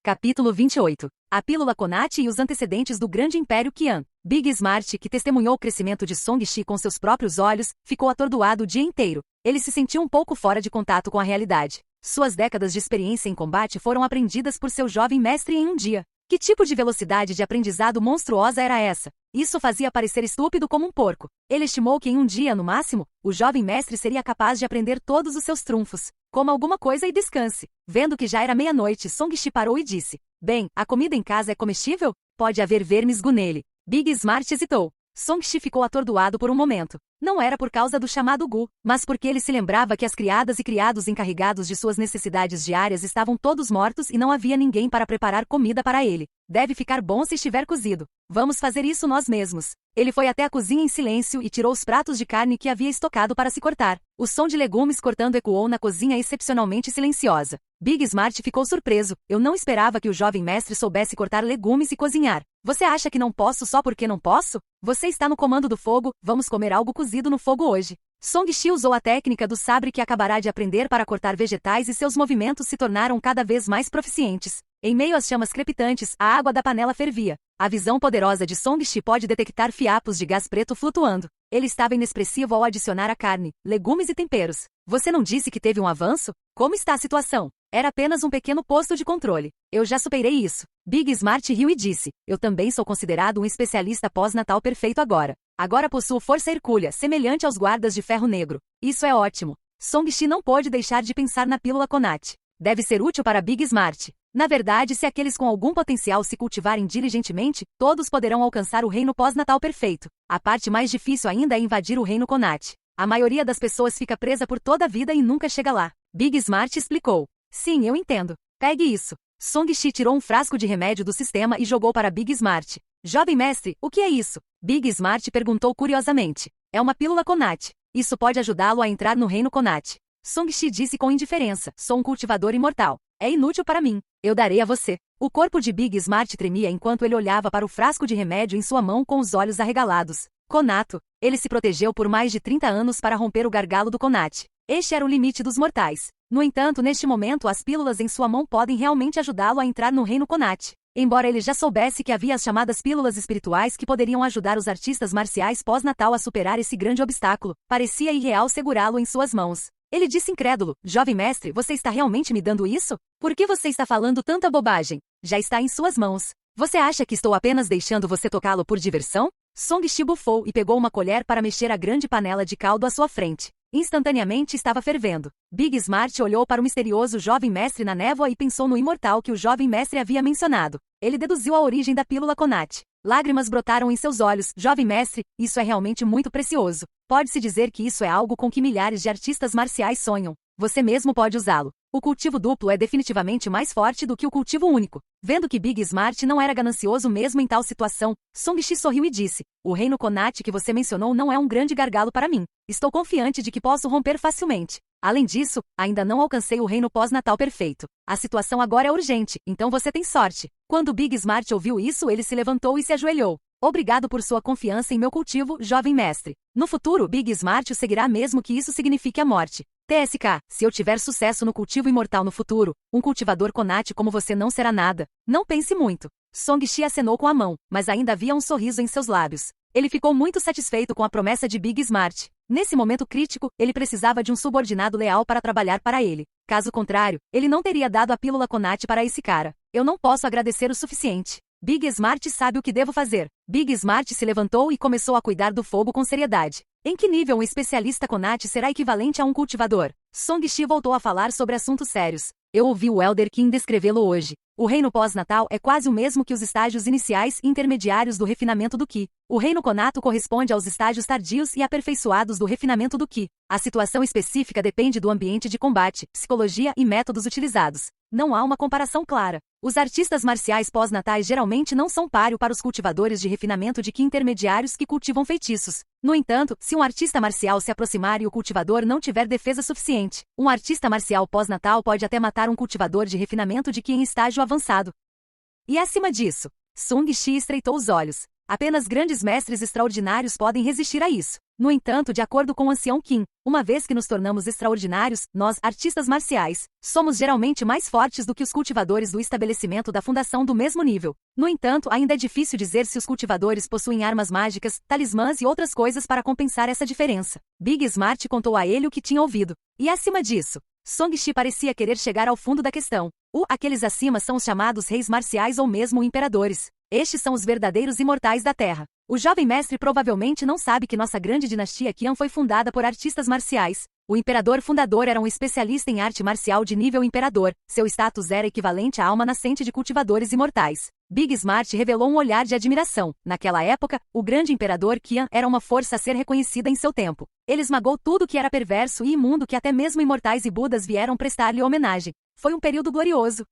Capítulo 28. A pílula Konati e os antecedentes do grande império Qian. Big Smart, que testemunhou o crescimento de Song Shi com seus próprios olhos, ficou atordoado o dia inteiro. Ele se sentiu um pouco fora de contato com a realidade. Suas décadas de experiência em combate foram aprendidas por seu jovem mestre em um dia. Que tipo de velocidade de aprendizado monstruosa era essa? Isso fazia parecer estúpido como um porco. Ele estimou que em um dia, no máximo, o jovem mestre seria capaz de aprender todos os seus trunfos. Coma alguma coisa e descanse. Vendo que já era meia-noite, Song-Shi parou e disse: Bem, a comida em casa é comestível? Pode haver vermes nele. Big Smart hesitou. Song-Shi ficou atordoado por um momento. Não era por causa do chamado Gu, mas porque ele se lembrava que as criadas e criados encarregados de suas necessidades diárias estavam todos mortos e não havia ninguém para preparar comida para ele. Deve ficar bom se estiver cozido. Vamos fazer isso nós mesmos. Ele foi até a cozinha em silêncio e tirou os pratos de carne que havia estocado para se cortar. O som de legumes cortando ecoou na cozinha excepcionalmente silenciosa. Big Smart ficou surpreso. Eu não esperava que o jovem mestre soubesse cortar legumes e cozinhar. Você acha que não posso só porque não posso? Você está no comando do fogo, vamos comer algo cozido no fogo hoje. Song-Shi usou a técnica do sabre que acabará de aprender para cortar vegetais e seus movimentos se tornaram cada vez mais proficientes. Em meio às chamas crepitantes, a água da panela fervia. A visão poderosa de Song-Shi pode detectar fiapos de gás preto flutuando. Ele estava inexpressivo ao adicionar a carne, legumes e temperos. Você não disse que teve um avanço? Como está a situação? Era apenas um pequeno posto de controle. Eu já superei isso. Big Smart riu e disse: Eu também sou considerado um especialista pós-natal perfeito agora. Agora possuo força hercúlea, semelhante aos guardas de ferro negro. Isso é ótimo. Song-Shi não pôde deixar de pensar na pílula Conat. Deve ser útil para Big Smart. Na verdade, se aqueles com algum potencial se cultivarem diligentemente, todos poderão alcançar o reino pós-natal perfeito. A parte mais difícil ainda é invadir o reino Conat. A maioria das pessoas fica presa por toda a vida e nunca chega lá. Big Smart explicou. Sim, eu entendo. Pegue isso. Song-Shi tirou um frasco de remédio do sistema e jogou para Big Smart. Jovem mestre, o que é isso? Big Smart perguntou curiosamente. É uma pílula Conat. Isso pode ajudá-lo a entrar no reino Conat. Song-Shi disse com indiferença. Sou um cultivador imortal. É inútil para mim. Eu darei a você. O corpo de Big Smart tremia enquanto ele olhava para o frasco de remédio em sua mão com os olhos arregalados. Conato. Ele se protegeu por mais de 30 anos para romper o gargalo do Conat. Este era o limite dos mortais. No entanto, neste momento as pílulas em sua mão podem realmente ajudá-lo a entrar no reino Conat. Embora ele já soubesse que havia as chamadas pílulas espirituais que poderiam ajudar os artistas marciais pós-natal a superar esse grande obstáculo, parecia irreal segurá-lo em suas mãos. Ele disse incrédulo: Jovem mestre, você está realmente me dando isso? Por que você está falando tanta bobagem? Já está em suas mãos. Você acha que estou apenas deixando você tocá-lo por diversão? Song-Shi bufou e pegou uma colher para mexer a grande panela de caldo à sua frente. Instantaneamente estava fervendo. Big Smart olhou para o misterioso jovem mestre na névoa e pensou no imortal que o jovem mestre havia mencionado. Ele deduziu a origem da pílula Conat. Lágrimas brotaram em seus olhos. Jovem mestre, isso é realmente muito precioso. Pode-se dizer que isso é algo com que milhares de artistas marciais sonham. Você mesmo pode usá-lo. O cultivo duplo é definitivamente mais forte do que o cultivo único. Vendo que Big Smart não era ganancioso mesmo em tal situação, Song-Shi sorriu e disse: O reino Conat que você mencionou não é um grande gargalo para mim. Estou confiante de que posso romper facilmente. Além disso, ainda não alcancei o reino pós-natal perfeito. A situação agora é urgente, então você tem sorte. Quando Big Smart ouviu isso, ele se levantou e se ajoelhou. Obrigado por sua confiança em meu cultivo, jovem mestre. No futuro, Big Smart o seguirá mesmo que isso signifique a morte. TSK, se eu tiver sucesso no cultivo imortal no futuro, um cultivador Conat como você não será nada. Não pense muito. Song-Shi acenou com a mão, mas ainda havia um sorriso em seus lábios. Ele ficou muito satisfeito com a promessa de Big Smart. Nesse momento crítico, ele precisava de um subordinado leal para trabalhar para ele. Caso contrário, ele não teria dado a pílula Conat para esse cara. Eu não posso agradecer o suficiente. Big Smart sabe o que devo fazer. Big Smart se levantou e começou a cuidar do fogo com seriedade. Em que nível um especialista Conat será equivalente a um cultivador? Song-Shi voltou a falar sobre assuntos sérios. Eu ouvi o Elder King descrevê-lo hoje. O reino pós-natal é quase o mesmo que os estágios iniciais e intermediários do refinamento do Ki. O reino Conato corresponde aos estágios tardios e aperfeiçoados do refinamento do Ki. A situação específica depende do ambiente de combate, psicologia e métodos utilizados. Não há uma comparação clara. Os artistas marciais pós-natais geralmente não são páreo para os cultivadores de refinamento de Ki intermediários que cultivam feitiços. No entanto, se um artista marcial se aproximar e o cultivador não tiver defesa suficiente, um artista marcial pós-natal pode até matar um cultivador de refinamento de Ki em estágio avançado. E acima disso, Song-Shi estreitou os olhos. Apenas grandes mestres extraordinários podem resistir a isso. No entanto, de acordo com o ancião Qin, uma vez que nos tornamos extraordinários, nós, artistas marciais, somos geralmente mais fortes do que os cultivadores do estabelecimento da fundação do mesmo nível. No entanto, ainda é difícil dizer se os cultivadores possuem armas mágicas, talismãs e outras coisas para compensar essa diferença. Big Smart contou a ele o que tinha ouvido. E acima disso, Song-Shi parecia querer chegar ao fundo da questão. Aqueles acima são os chamados reis marciais ou mesmo imperadores. Estes são os verdadeiros imortais da Terra. O jovem mestre provavelmente não sabe que nossa grande dinastia Qian foi fundada por artistas marciais. O imperador fundador era um especialista em arte marcial de nível imperador. Seu status era equivalente à alma nascente de cultivadores imortais. Big Smart revelou um olhar de admiração. Naquela época, o grande imperador Qian era uma força a ser reconhecida em seu tempo. Ele esmagou tudo que era perverso e imundo que até mesmo imortais e budas vieram prestar-lhe homenagem. Foi um período glorioso.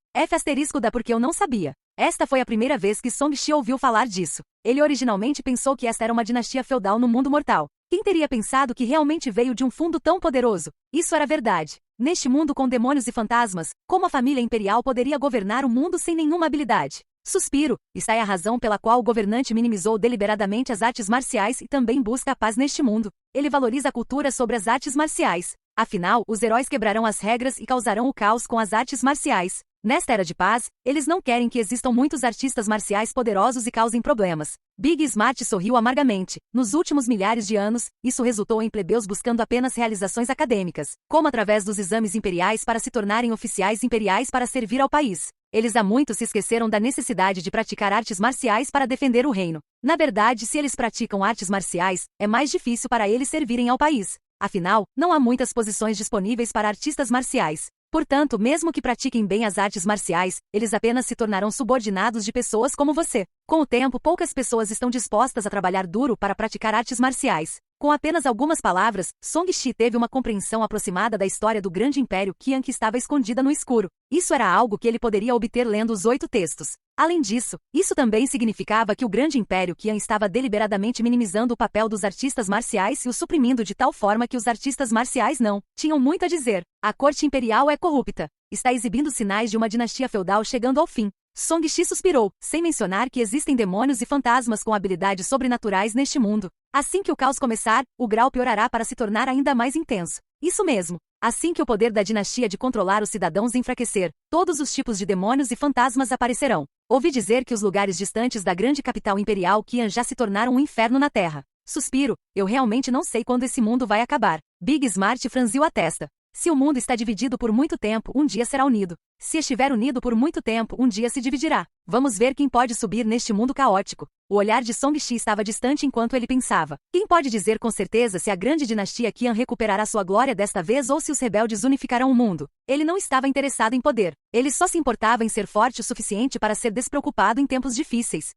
*da porque eu não sabia. Esta foi a primeira vez que Song-Shi ouviu falar disso. Ele originalmente pensou que esta era uma dinastia feudal no mundo mortal. Quem teria pensado que realmente veio de um fundo tão poderoso? Isso era verdade. Neste mundo com demônios e fantasmas, como a família imperial poderia governar o mundo sem nenhuma habilidade? Suspiro, está aí a razão pela qual o governante minimizou deliberadamente as artes marciais e também busca a paz neste mundo. Ele valoriza a cultura sobre as artes marciais. Afinal, os heróis quebrarão as regras e causarão o caos com as artes marciais. Nesta era de paz, eles não querem que existam muitos artistas marciais poderosos e causem problemas. Big Smart sorriu amargamente. Nos últimos milhares de anos, isso resultou em plebeus buscando apenas realizações acadêmicas, como através dos exames imperiais para se tornarem oficiais imperiais para servir ao país. Eles há muito se esqueceram da necessidade de praticar artes marciais para defender o reino. Na verdade, se eles praticam artes marciais, é mais difícil para eles servirem ao país. Afinal, não há muitas posições disponíveis para artistas marciais. Portanto, mesmo que pratiquem bem as artes marciais, eles apenas se tornarão subordinados de pessoas como você. Com o tempo, poucas pessoas estão dispostas a trabalhar duro para praticar artes marciais. Com apenas algumas palavras, Song-Shi teve uma compreensão aproximada da história do grande império Qian que estava escondida no escuro. Isso era algo que ele poderia obter lendo os 8 textos. Além disso, isso também significava que o grande império Qian estava deliberadamente minimizando o papel dos artistas marciais e o suprimindo de tal forma que os artistas marciais não tinham muito a dizer. A corte imperial é corrupta. Está exibindo sinais de uma dinastia feudal chegando ao fim. Song-Shi suspirou, sem mencionar que existem demônios e fantasmas com habilidades sobrenaturais neste mundo. Assim que o caos começar, o grau piorará para se tornar ainda mais intenso. Isso mesmo. Assim que o poder da dinastia de controlar os cidadãos enfraquecer, todos os tipos de demônios e fantasmas aparecerão. Ouvi dizer que os lugares distantes da grande capital imperial Qian já se tornaram um inferno na Terra. Suspiro, eu realmente não sei quando esse mundo vai acabar. Big Smart franziu a testa. Se o mundo está dividido por muito tempo, um dia será unido. Se estiver unido por muito tempo, um dia se dividirá. Vamos ver quem pode subir neste mundo caótico. O olhar de Song-Shi estava distante enquanto ele pensava. Quem pode dizer com certeza se a grande dinastia Qian recuperará sua glória desta vez ou se os rebeldes unificarão o mundo? Ele não estava interessado em poder. Ele só se importava em ser forte o suficiente para ser despreocupado em tempos difíceis.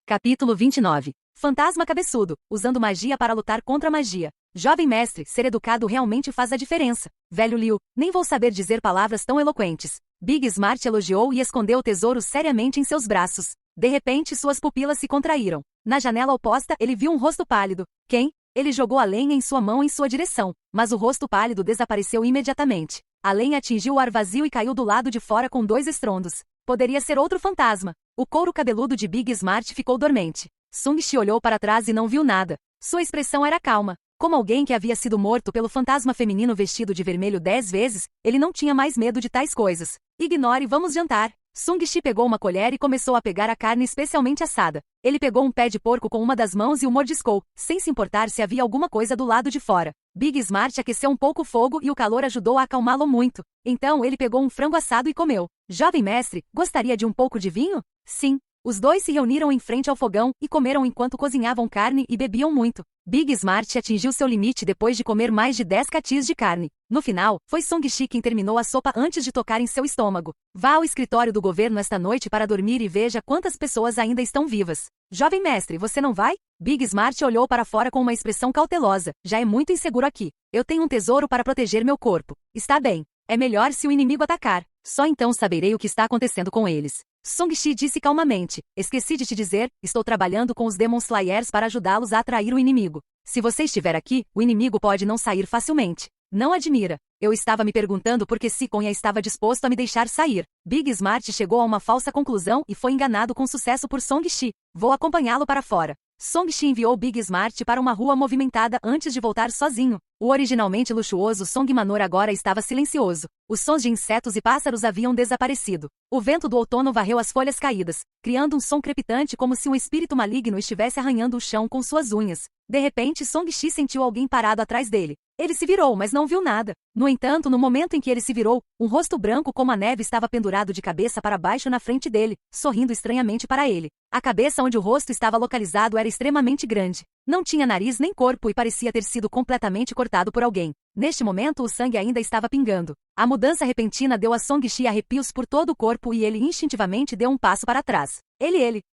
Capítulo 29. Fantasma cabeçudo, usando magia para lutar contra a magia. Jovem mestre, ser educado realmente faz a diferença. Velho Liu, nem vou saber dizer palavras tão eloquentes. Big Smart elogiou e escondeu o tesouro seriamente em seus braços. De repente, suas pupilas se contraíram. Na janela oposta, ele viu um rosto pálido. Quem? Ele jogou a lenha em sua mão em sua direção, mas o rosto pálido desapareceu imediatamente. A lenha atingiu o ar vazio e caiu do lado de fora com 2 estrondos. Poderia ser outro fantasma. O couro cabeludo de Big Smart ficou dormente. Song-Shi olhou para trás e não viu nada. Sua expressão era calma. Como alguém que havia sido morto pelo fantasma feminino vestido de vermelho 10 vezes, ele não tinha mais medo de tais coisas. Ignore, vamos jantar. Song-Shi pegou uma colher e começou a pegar a carne especialmente assada. Ele pegou um pé de porco com uma das mãos e o mordiscou, sem se importar se havia alguma coisa do lado de fora. Big Smart aqueceu um pouco o fogo e o calor ajudou a acalmá-lo muito. Então ele pegou um frango assado e comeu. Jovem mestre, gostaria de um pouco de vinho? Sim. Os dois se reuniram em frente ao fogão e comeram enquanto cozinhavam carne e bebiam muito. Big Smart atingiu seu limite depois de comer mais de 10 catis de carne. No final, foi Song-Shi quem terminou a sopa antes de tocar em seu estômago. Vá ao escritório do governo esta noite para dormir e veja quantas pessoas ainda estão vivas. Jovem mestre, você não vai? Big Smart olhou para fora com uma expressão cautelosa. Já é muito inseguro aqui. Eu tenho um tesouro para proteger meu corpo. Está bem. É melhor se o inimigo atacar. Só então saberei o que está acontecendo com eles. Song-Shi disse calmamente. Esqueci de te dizer, estou trabalhando com os Demon Slayers para ajudá-los a atrair o inimigo. Se você estiver aqui, o inimigo pode não sair facilmente. Não admira. Eu estava me perguntando por que Siconya estava disposto a me deixar sair. Big Smart chegou a uma falsa conclusão e foi enganado com sucesso por Song-Shi. Vou acompanhá-lo para fora. Song-Shi enviou Big Smart para uma rua movimentada antes de voltar sozinho. O originalmente luxuoso Song Manor agora estava silencioso. Os sons de insetos e pássaros haviam desaparecido. O vento do outono varreu as folhas caídas, criando um som crepitante como se um espírito maligno estivesse arranhando o chão com suas unhas. De repente, Song-Shi sentiu alguém parado atrás dele. Ele se virou, mas não viu nada. No entanto, no momento em que ele se virou, um rosto branco como a neve estava pendurado de cabeça para baixo na frente dele, sorrindo estranhamente para ele. A cabeça onde o rosto estava localizado era extremamente grande. Não tinha nariz nem corpo e parecia ter sido completamente cortado por alguém. Neste momento, o sangue ainda estava pingando. A mudança repentina deu a Song-Shi arrepios por todo o corpo e ele instintivamente deu um passo para trás.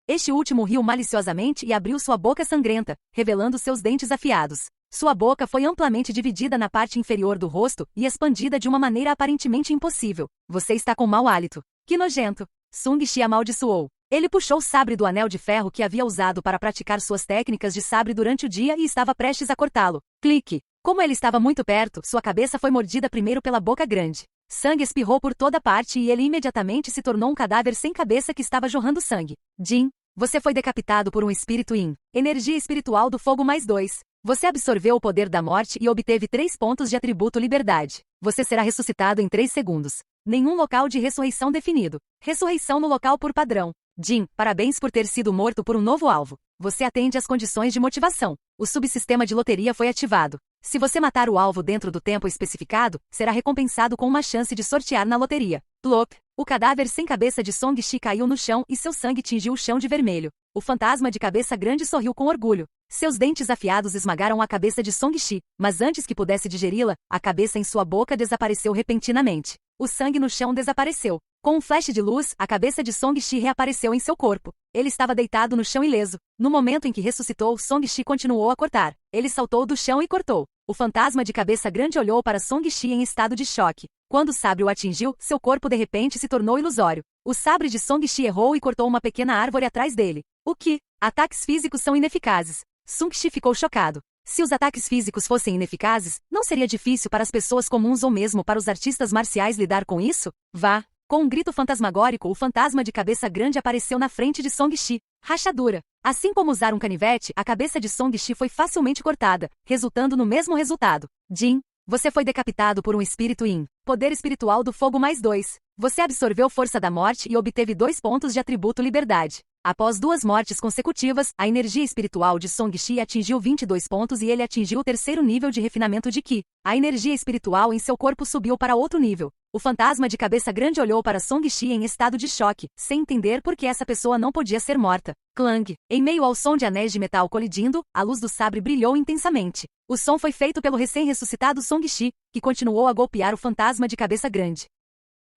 Este último riu maliciosamente e abriu sua boca sangrenta, revelando seus dentes afiados. Sua boca foi amplamente dividida na parte inferior do rosto e expandida de uma maneira aparentemente impossível. Você está com mau hálito. Que nojento! Song-Shi amaldiçoou. Ele puxou o sabre do anel de ferro que havia usado para praticar suas técnicas de sabre durante o dia e estava prestes a cortá-lo. Clique! Como ele estava muito perto, sua cabeça foi mordida primeiro pela boca grande. Sangue espirrou por toda parte e ele imediatamente se tornou um cadáver sem cabeça que estava jorrando sangue. Jin, você foi decapitado por um espírito Yin. Energia espiritual do fogo mais 2. Você absorveu o poder da morte e obteve 3 pontos de atributo liberdade. Você será ressuscitado em 3 segundos. Nenhum local de ressurreição definido. Ressurreição no local por padrão. Jin, parabéns por ter sido morto por um novo alvo. Você atende às condições de motivação. O subsistema de loteria foi ativado. Se você matar o alvo dentro do tempo especificado, será recompensado com uma chance de sortear na loteria. Plop! O cadáver sem cabeça de Song-Shi caiu no chão e seu sangue tingiu o chão de vermelho. O fantasma de cabeça grande sorriu com orgulho. Seus dentes afiados esmagaram a cabeça de Song-Shi, mas antes que pudesse digeri-la, a cabeça em sua boca desapareceu repentinamente. O sangue no chão desapareceu. Com um flash de luz, a cabeça de Song-Shi reapareceu em seu corpo. Ele estava deitado no chão ileso. No momento em que ressuscitou, Song-Shi continuou a cortar. Ele saltou do chão e cortou. O fantasma de cabeça grande olhou para Song-Shi em estado de choque. Quando o sabre o atingiu, seu corpo de repente se tornou ilusório. O sabre de Song-Shi errou e cortou uma pequena árvore atrás dele. O que? Ataques físicos são ineficazes. Song-Shi ficou chocado. Se os ataques físicos fossem ineficazes, não seria difícil para as pessoas comuns ou mesmo para os artistas marciais lidar com isso? Vá! Com um grito fantasmagórico, o fantasma de cabeça grande apareceu na frente de Song-Shi. Rachadura! Assim como usar um canivete, a cabeça de Song-Shi foi facilmente cortada, resultando no mesmo resultado. Jin, você foi decapitado por um espírito Yin. Poder espiritual do fogo mais 2. Você absorveu força da morte e obteve 2 pontos de atributo liberdade. Após 2 mortes consecutivas, a energia espiritual de Song-Shi atingiu 22 pontos e ele atingiu o 3º nível de refinamento de Qi. A energia espiritual em seu corpo subiu para outro nível. O fantasma de cabeça grande olhou para Song-Shi em estado de choque, sem entender por que essa pessoa não podia ser morta. Clang! Em meio ao som de anéis de metal colidindo, a luz do sabre brilhou intensamente. O som foi feito pelo recém-ressuscitado Song-Shi, que continuou a golpear o fantasma de cabeça grande.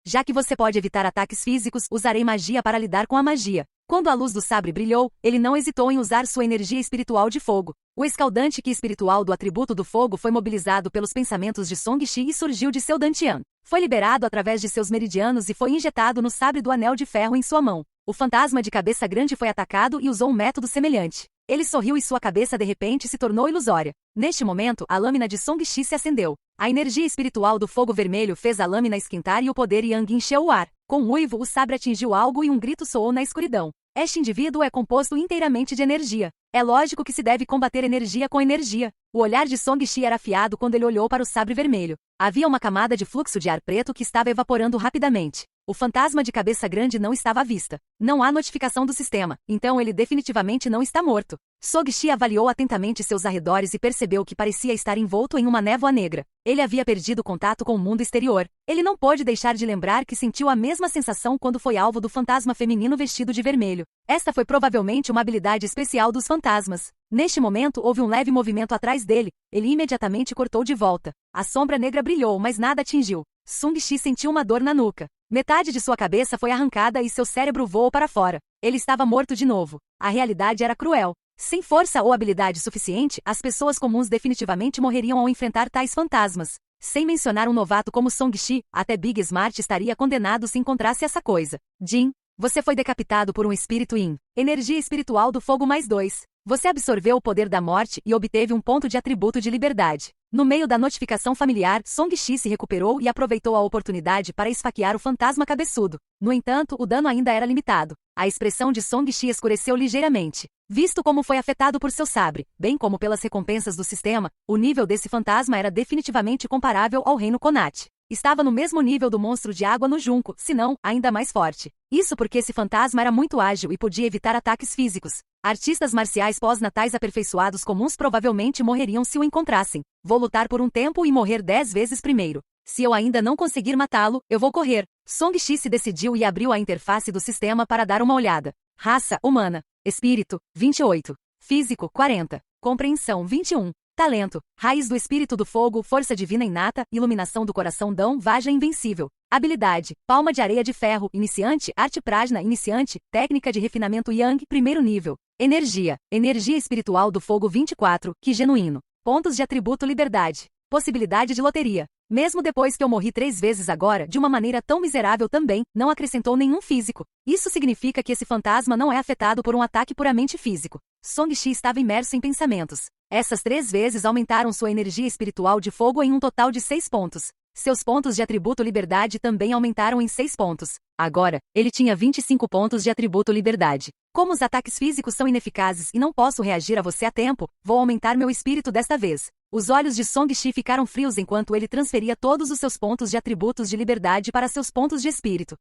Já que você pode evitar ataques físicos, usarei magia para lidar com a magia. Quando a luz do sabre brilhou, ele não hesitou em usar sua energia espiritual de fogo. O escaldante Qi espiritual do atributo do fogo foi mobilizado pelos pensamentos de Song-Shi e surgiu de seu Dantian. Foi liberado através de seus meridianos e foi injetado no sabre do anel de ferro em sua mão. O fantasma de cabeça grande foi atacado e usou um método semelhante. Ele sorriu e sua cabeça de repente se tornou ilusória. Neste momento, a lâmina de Song-Shi se acendeu. A energia espiritual do fogo vermelho fez a lâmina esquentar e o poder Yang encheu o ar. Com um uivo, o sabre atingiu algo e um grito soou na escuridão. Este indivíduo é composto inteiramente de energia. É lógico que se deve combater energia com energia. O olhar de Song-Shi era afiado quando ele olhou para o sabre vermelho. Havia uma camada de fluxo de ar preto que estava evaporando rapidamente. O fantasma de cabeça grande não estava à vista. Não há notificação do sistema, então ele definitivamente não está morto. Song-Shi avaliou atentamente seus arredores e percebeu que parecia estar envolto em uma névoa negra. Ele havia perdido contato com o mundo exterior. Ele não pôde deixar de lembrar que sentiu a mesma sensação quando foi alvo do fantasma feminino vestido de vermelho. Esta foi provavelmente uma habilidade especial dos fantasmas. Neste momento houve um leve movimento atrás dele. Ele imediatamente cortou de volta. A sombra negra brilhou, mas nada atingiu. Song-Shi sentiu uma dor na nuca. Metade de sua cabeça foi arrancada e seu cérebro voou para fora. Ele estava morto de novo. A realidade era cruel. Sem força ou habilidade suficiente, as pessoas comuns definitivamente morreriam ao enfrentar tais fantasmas. Sem mencionar um novato como Song-Shi, até Big Smart estaria condenado se encontrasse essa coisa. Jin, você foi decapitado por um espírito Yin. Energia espiritual do fogo mais 2. Você absorveu o poder da morte e obteve um ponto de atributo de liberdade. No meio da notificação familiar, Song-Shi se recuperou e aproveitou a oportunidade para esfaquear o fantasma cabeçudo. No entanto, o dano ainda era limitado. A expressão de Song-Shi escureceu ligeiramente. Visto como foi afetado por seu sabre, bem como pelas recompensas do sistema, o nível desse fantasma era definitivamente comparável ao reino Konati. Estava no mesmo nível do monstro de água no junco, se não, ainda mais forte. Isso porque esse fantasma era muito ágil e podia evitar ataques físicos. Artistas marciais pós-natais aperfeiçoados comuns provavelmente morreriam se o encontrassem. Vou lutar por um tempo e morrer 10 vezes primeiro. Se eu ainda não conseguir matá-lo, eu vou correr. Song-Shi se decidiu e abriu a interface do sistema para dar uma olhada. Raça, humana. Espírito, 28. Físico, 40. Compreensão, 21. Talento, raiz do espírito do fogo, força divina inata, iluminação do coração Dão, Vaja invencível. Habilidade, palma de areia de ferro, iniciante, arte prajna, iniciante, técnica de refinamento Yang, primeiro nível. Energia, energia espiritual do fogo 24, que genuíno. Pontos de atributo liberdade. Possibilidade de loteria. Mesmo depois que eu morri 3 vezes agora, de uma maneira tão miserável também, não acrescentou nenhum físico. Isso significa que esse fantasma não é afetado por um ataque puramente físico. Song-Shi estava imerso em pensamentos. Essas 3 vezes aumentaram sua energia espiritual de fogo em um total de 6 pontos. Seus pontos de atributo liberdade também aumentaram em 6 pontos. Agora, ele tinha 25 pontos de atributo liberdade. Como os ataques físicos são ineficazes e não posso reagir a você a tempo, vou aumentar meu espírito desta vez. Os olhos de Song-Shi ficaram frios enquanto ele transferia todos os seus pontos de atributos de liberdade para seus pontos de espírito.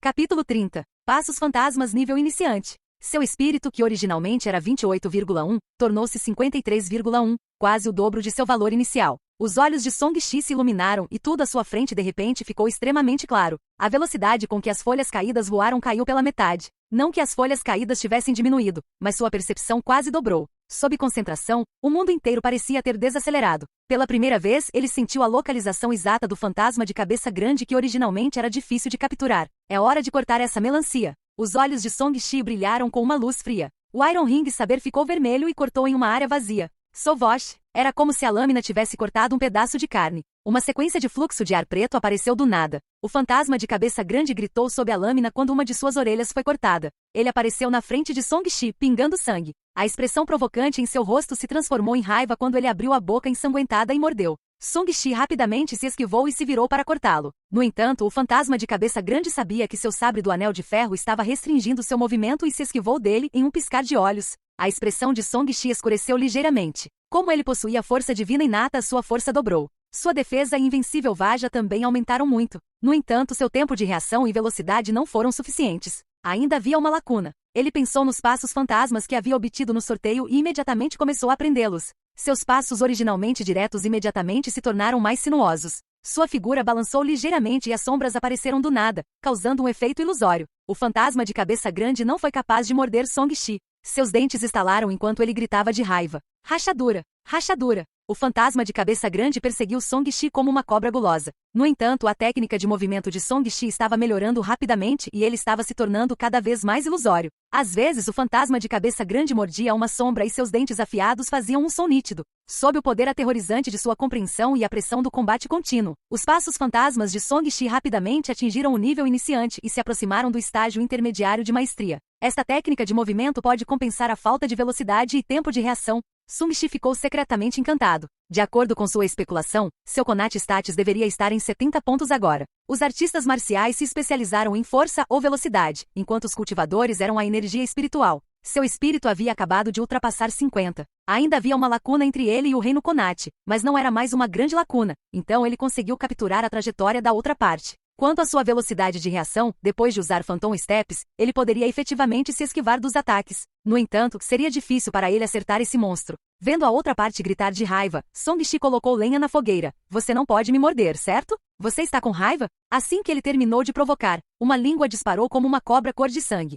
Capítulo 30. Passos fantasmas nível iniciante. Seu espírito, que originalmente era 28,1, tornou-se 53,1, quase o dobro de seu valor inicial. Os olhos de Song-Shi se iluminaram e tudo à sua frente de repente ficou extremamente claro. A velocidade com que as folhas caídas voaram caiu pela metade. Não que as folhas caídas tivessem diminuído, mas sua percepção quase dobrou. Sob concentração, o mundo inteiro parecia ter desacelerado. Pela primeira vez, ele sentiu a localização exata do fantasma de cabeça grande que originalmente era difícil de capturar. É hora de cortar essa melancia. Os olhos de Song-Shi brilharam com uma luz fria. O Iron Ring saber ficou vermelho e cortou em uma área vazia. Sovosh, era como se a lâmina tivesse cortado um pedaço de carne. Uma sequência de fluxo de ar preto apareceu do nada. O fantasma de cabeça grande gritou sob a lâmina quando uma de suas orelhas foi cortada. Ele apareceu na frente de Song-Shi, pingando sangue. A expressão provocante em seu rosto se transformou em raiva quando ele abriu a boca ensanguentada e mordeu. Song-Shi rapidamente se esquivou e se virou para cortá-lo. No entanto, o fantasma de cabeça grande sabia que seu sabre do anel de ferro estava restringindo seu movimento e se esquivou dele em um piscar de olhos. A expressão de Song-Shi escureceu ligeiramente. Como ele possuía força divina inata, sua força dobrou. Sua defesa e invencível Vaja também aumentaram muito. No entanto, seu tempo de reação e velocidade não foram suficientes. Ainda havia uma lacuna. Ele pensou nos passos fantasmas que havia obtido no sorteio e imediatamente começou a aprendê-los. Seus passos originalmente diretos imediatamente se tornaram mais sinuosos. Sua figura balançou ligeiramente e as sombras apareceram do nada, causando um efeito ilusório. O fantasma de cabeça grande não foi capaz de morder Song-Shi. Seus dentes estalaram enquanto ele gritava de raiva. Rachadura! Rachadura! O fantasma de cabeça grande perseguiu Song-Shi como uma cobra gulosa. No entanto, a técnica de movimento de Song-Shi estava melhorando rapidamente e ele estava se tornando cada vez mais ilusório. Às vezes, o fantasma de cabeça grande mordia uma sombra e seus dentes afiados faziam um som nítido. Sob o poder aterrorizante de sua compreensão e a pressão do combate contínuo, os passos fantasmas de Song-Shi rapidamente atingiram o nível iniciante e se aproximaram do estágio intermediário de maestria. Esta técnica de movimento pode compensar a falta de velocidade e tempo de reação. Song-Shi ficou secretamente encantado. De acordo com sua especulação, seu Konati Status deveria estar em 70 pontos agora. Os artistas marciais se especializaram em força ou velocidade, enquanto os cultivadores eram a energia espiritual. Seu espírito havia acabado de ultrapassar 50. Ainda havia uma lacuna entre ele e o reino Konati, mas não era mais uma grande lacuna, então ele conseguiu capturar a trajetória da outra parte. Quanto à sua velocidade de reação, depois de usar Phantom Steps, ele poderia efetivamente se esquivar dos ataques. No entanto, seria difícil para ele acertar esse monstro. Vendo a outra parte gritar de raiva, Song-Shi colocou lenha na fogueira. Você não pode me morder, certo? Você está com raiva? Assim que ele terminou de provocar, uma língua disparou como uma cobra cor de sangue.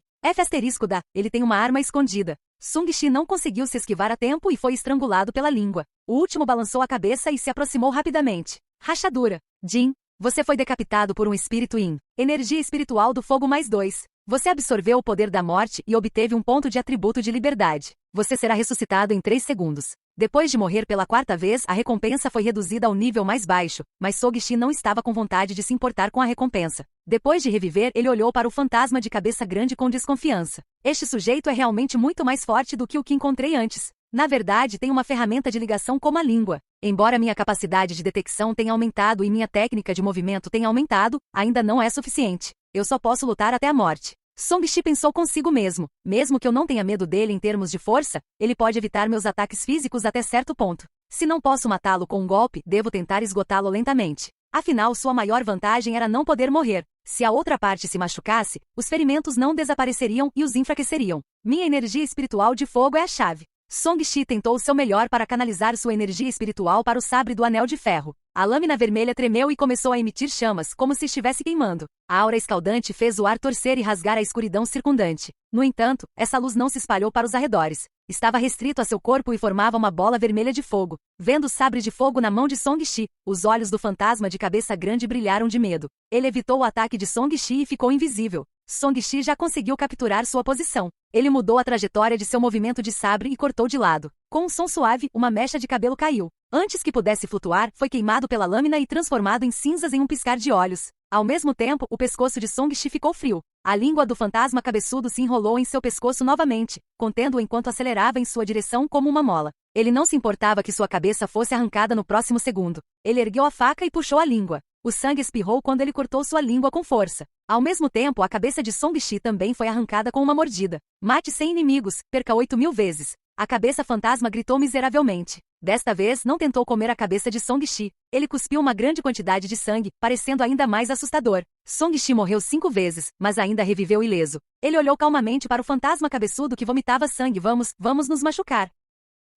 Ele tem uma arma escondida. Song-Shi não conseguiu se esquivar a tempo e foi estrangulado pela língua. O último balançou a cabeça e se aproximou rapidamente. Rachadura. Jin. Você foi decapitado por um espírito Yin. Energia espiritual do fogo mais 2. Você absorveu o poder da morte e obteve um ponto de atributo de liberdade. Você será ressuscitado em 3 segundos. Depois de morrer pela 4ª vez, a recompensa foi reduzida ao nível mais baixo, mas Song-Shi não estava com vontade de se importar com a recompensa. Depois de reviver, ele olhou para o fantasma de cabeça grande com desconfiança. Este sujeito é realmente muito mais forte do que o que encontrei antes. Na verdade, tem uma ferramenta de ligação como a língua. Embora minha capacidade de detecção tenha aumentado e minha técnica de movimento tenha aumentado, ainda não é suficiente. Eu só posso lutar até a morte. Song-Shi pensou consigo mesmo. Mesmo que eu não tenha medo dele em termos de força, ele pode evitar meus ataques físicos até certo ponto. Se não posso matá-lo com um golpe, devo tentar esgotá-lo lentamente. Afinal, sua maior vantagem era não poder morrer. Se a outra parte se machucasse, os ferimentos não desapareceriam e os enfraqueceriam. Minha energia espiritual de fogo é a chave. Song-Shi tentou seu melhor para canalizar sua energia espiritual para o sabre do Anel de Ferro. A lâmina vermelha tremeu e começou a emitir chamas, como se estivesse queimando. A aura escaldante fez o ar torcer e rasgar a escuridão circundante. No entanto, essa luz não se espalhou para os arredores. Estava restrito a seu corpo e formava uma bola vermelha de fogo. Vendo o sabre de fogo na mão de Song-Shi, os olhos do fantasma de cabeça grande brilharam de medo. Ele evitou o ataque de Song-Shi e ficou invisível. Song-Shi já conseguiu capturar sua posição. Ele mudou a trajetória de seu movimento de sabre e cortou de lado. Com um som suave, uma mecha de cabelo caiu. Antes que pudesse flutuar, foi queimado pela lâmina e transformado em cinzas em um piscar de olhos. Ao mesmo tempo, o pescoço de Song-Shi ficou frio. A língua do fantasma cabeçudo se enrolou em seu pescoço novamente, contendo-o enquanto acelerava em sua direção como uma mola. Ele não se importava que sua cabeça fosse arrancada no próximo segundo. Ele ergueu a faca e puxou a língua. O sangue espirrou quando ele cortou sua língua com força. Ao mesmo tempo, a cabeça de Song-Shi também foi arrancada com uma mordida. Mate 100 inimigos, perca 8.000 vezes. A cabeça fantasma gritou miseravelmente. Desta vez, não tentou comer a cabeça de Song-Shi. Ele cuspiu uma grande quantidade de sangue, parecendo ainda mais assustador. Song-Shi morreu 5 vezes, mas ainda reviveu ileso. Ele olhou calmamente para o fantasma cabeçudo que vomitava sangue. Vamos nos machucar.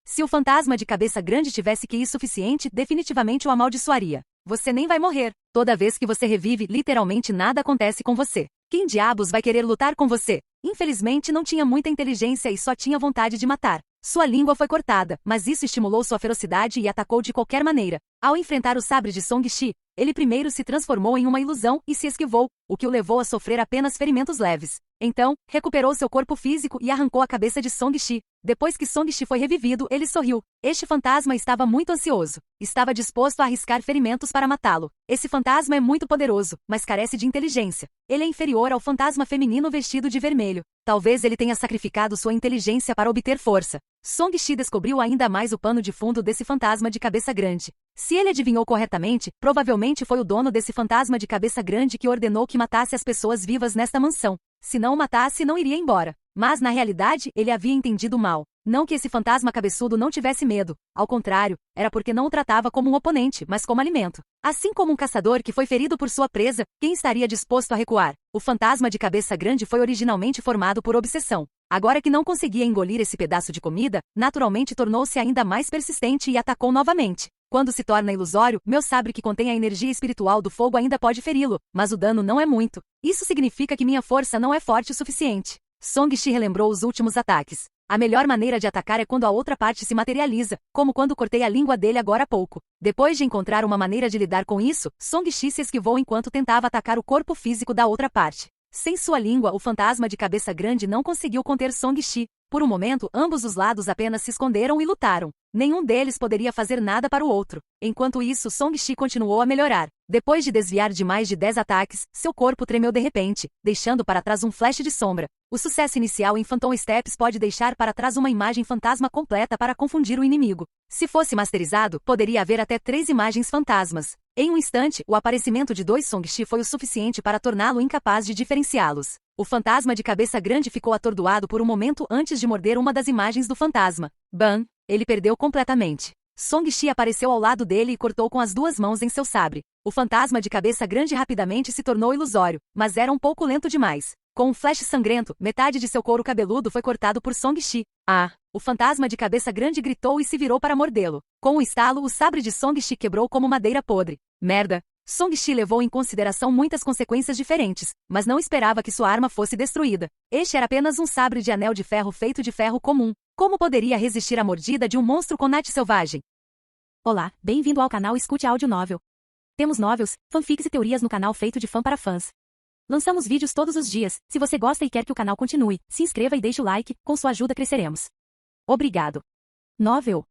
Se o fantasma de cabeça grande tivesse QI suficiente, definitivamente o amaldiçoaria. Você nem vai morrer. Toda vez que você revive, literalmente nada acontece com você. Quem diabos vai querer lutar com você? Infelizmente não tinha muita inteligência e só tinha vontade de matar. Sua língua foi cortada, mas isso estimulou sua ferocidade e atacou de qualquer maneira. Ao enfrentar o sabre de Song-Shi, ele primeiro se transformou em uma ilusão e se esquivou, o que o levou a sofrer apenas ferimentos leves. Então, recuperou seu corpo físico e arrancou a cabeça de Song-Shi. Depois que Song-Shi foi revivido, ele sorriu. Este fantasma estava muito ansioso. Estava disposto a arriscar ferimentos para matá-lo. Esse fantasma é muito poderoso, mas carece de inteligência. Ele é inferior ao fantasma feminino vestido de vermelho. Talvez ele tenha sacrificado sua inteligência para obter força. Song-Shi descobriu ainda mais o pano de fundo desse fantasma de cabeça grande. Se ele adivinhou corretamente, provavelmente foi o dono desse fantasma de cabeça grande que ordenou que matasse as pessoas vivas nesta mansão. Se não o matasse, não iria embora. Mas, na realidade, ele havia entendido mal. Não que esse fantasma cabeçudo não tivesse medo. Ao contrário, era porque não o tratava como um oponente, mas como alimento. Assim como um caçador que foi ferido por sua presa, quem estaria disposto a recuar? O fantasma de cabeça grande foi originalmente formado por obsessão. Agora que não conseguia engolir esse pedaço de comida, naturalmente tornou-se ainda mais persistente e atacou novamente. Quando se torna ilusório, meu sabre que contém a energia espiritual do fogo ainda pode feri-lo, mas o dano não é muito. Isso significa que minha força não é forte o suficiente. Song-Shi relembrou os últimos ataques. A melhor maneira de atacar é quando a outra parte se materializa, como quando cortei a língua dele agora há pouco. Depois de encontrar uma maneira de lidar com isso, Song-Shi se esquivou enquanto tentava atacar o corpo físico da outra parte. Sem sua língua, o fantasma de cabeça grande não conseguiu conter Song-Shi. Por um momento, ambos os lados apenas se esconderam e lutaram. Nenhum deles poderia fazer nada para o outro. Enquanto isso, Song-Shi continuou a melhorar. Depois de desviar de mais de 10 ataques, seu corpo tremeu de repente, deixando para trás um flash de sombra. O sucesso inicial em Phantom Steps pode deixar para trás uma imagem fantasma completa para confundir o inimigo. Se fosse masterizado, poderia haver até 3 imagens fantasmas. Em um instante, o aparecimento de 2 Song-Shi foi o suficiente para torná-lo incapaz de diferenciá-los. O fantasma de cabeça grande ficou atordoado por um momento antes de morder uma das imagens do fantasma. Bam! Ele perdeu completamente. Song-Shi apareceu ao lado dele e cortou com as 2 mãos em seu sabre. O fantasma de cabeça grande rapidamente se tornou ilusório, mas era um pouco lento demais. Com um flash sangrento, metade de seu couro cabeludo foi cortado por Song-Shi. Ah! O fantasma de cabeça grande gritou e se virou para mordê-lo. Com um estalo, o sabre de Song-Shi quebrou como madeira podre. Merda! Song-Shi levou em consideração muitas consequências diferentes, mas não esperava que sua arma fosse destruída. Este era apenas um sabre de anel de ferro feito de ferro comum. Como poderia resistir à mordida de um monstro Konate selvagem? Olá, bem-vindo ao canal Escute Áudio Novel. Temos novels, fanfics e teorias no canal feito de fã para fãs. Lançamos vídeos todos os dias. Se você gosta e quer que o canal continue, se inscreva e deixe o like, com sua ajuda cresceremos. Obrigado. Novel.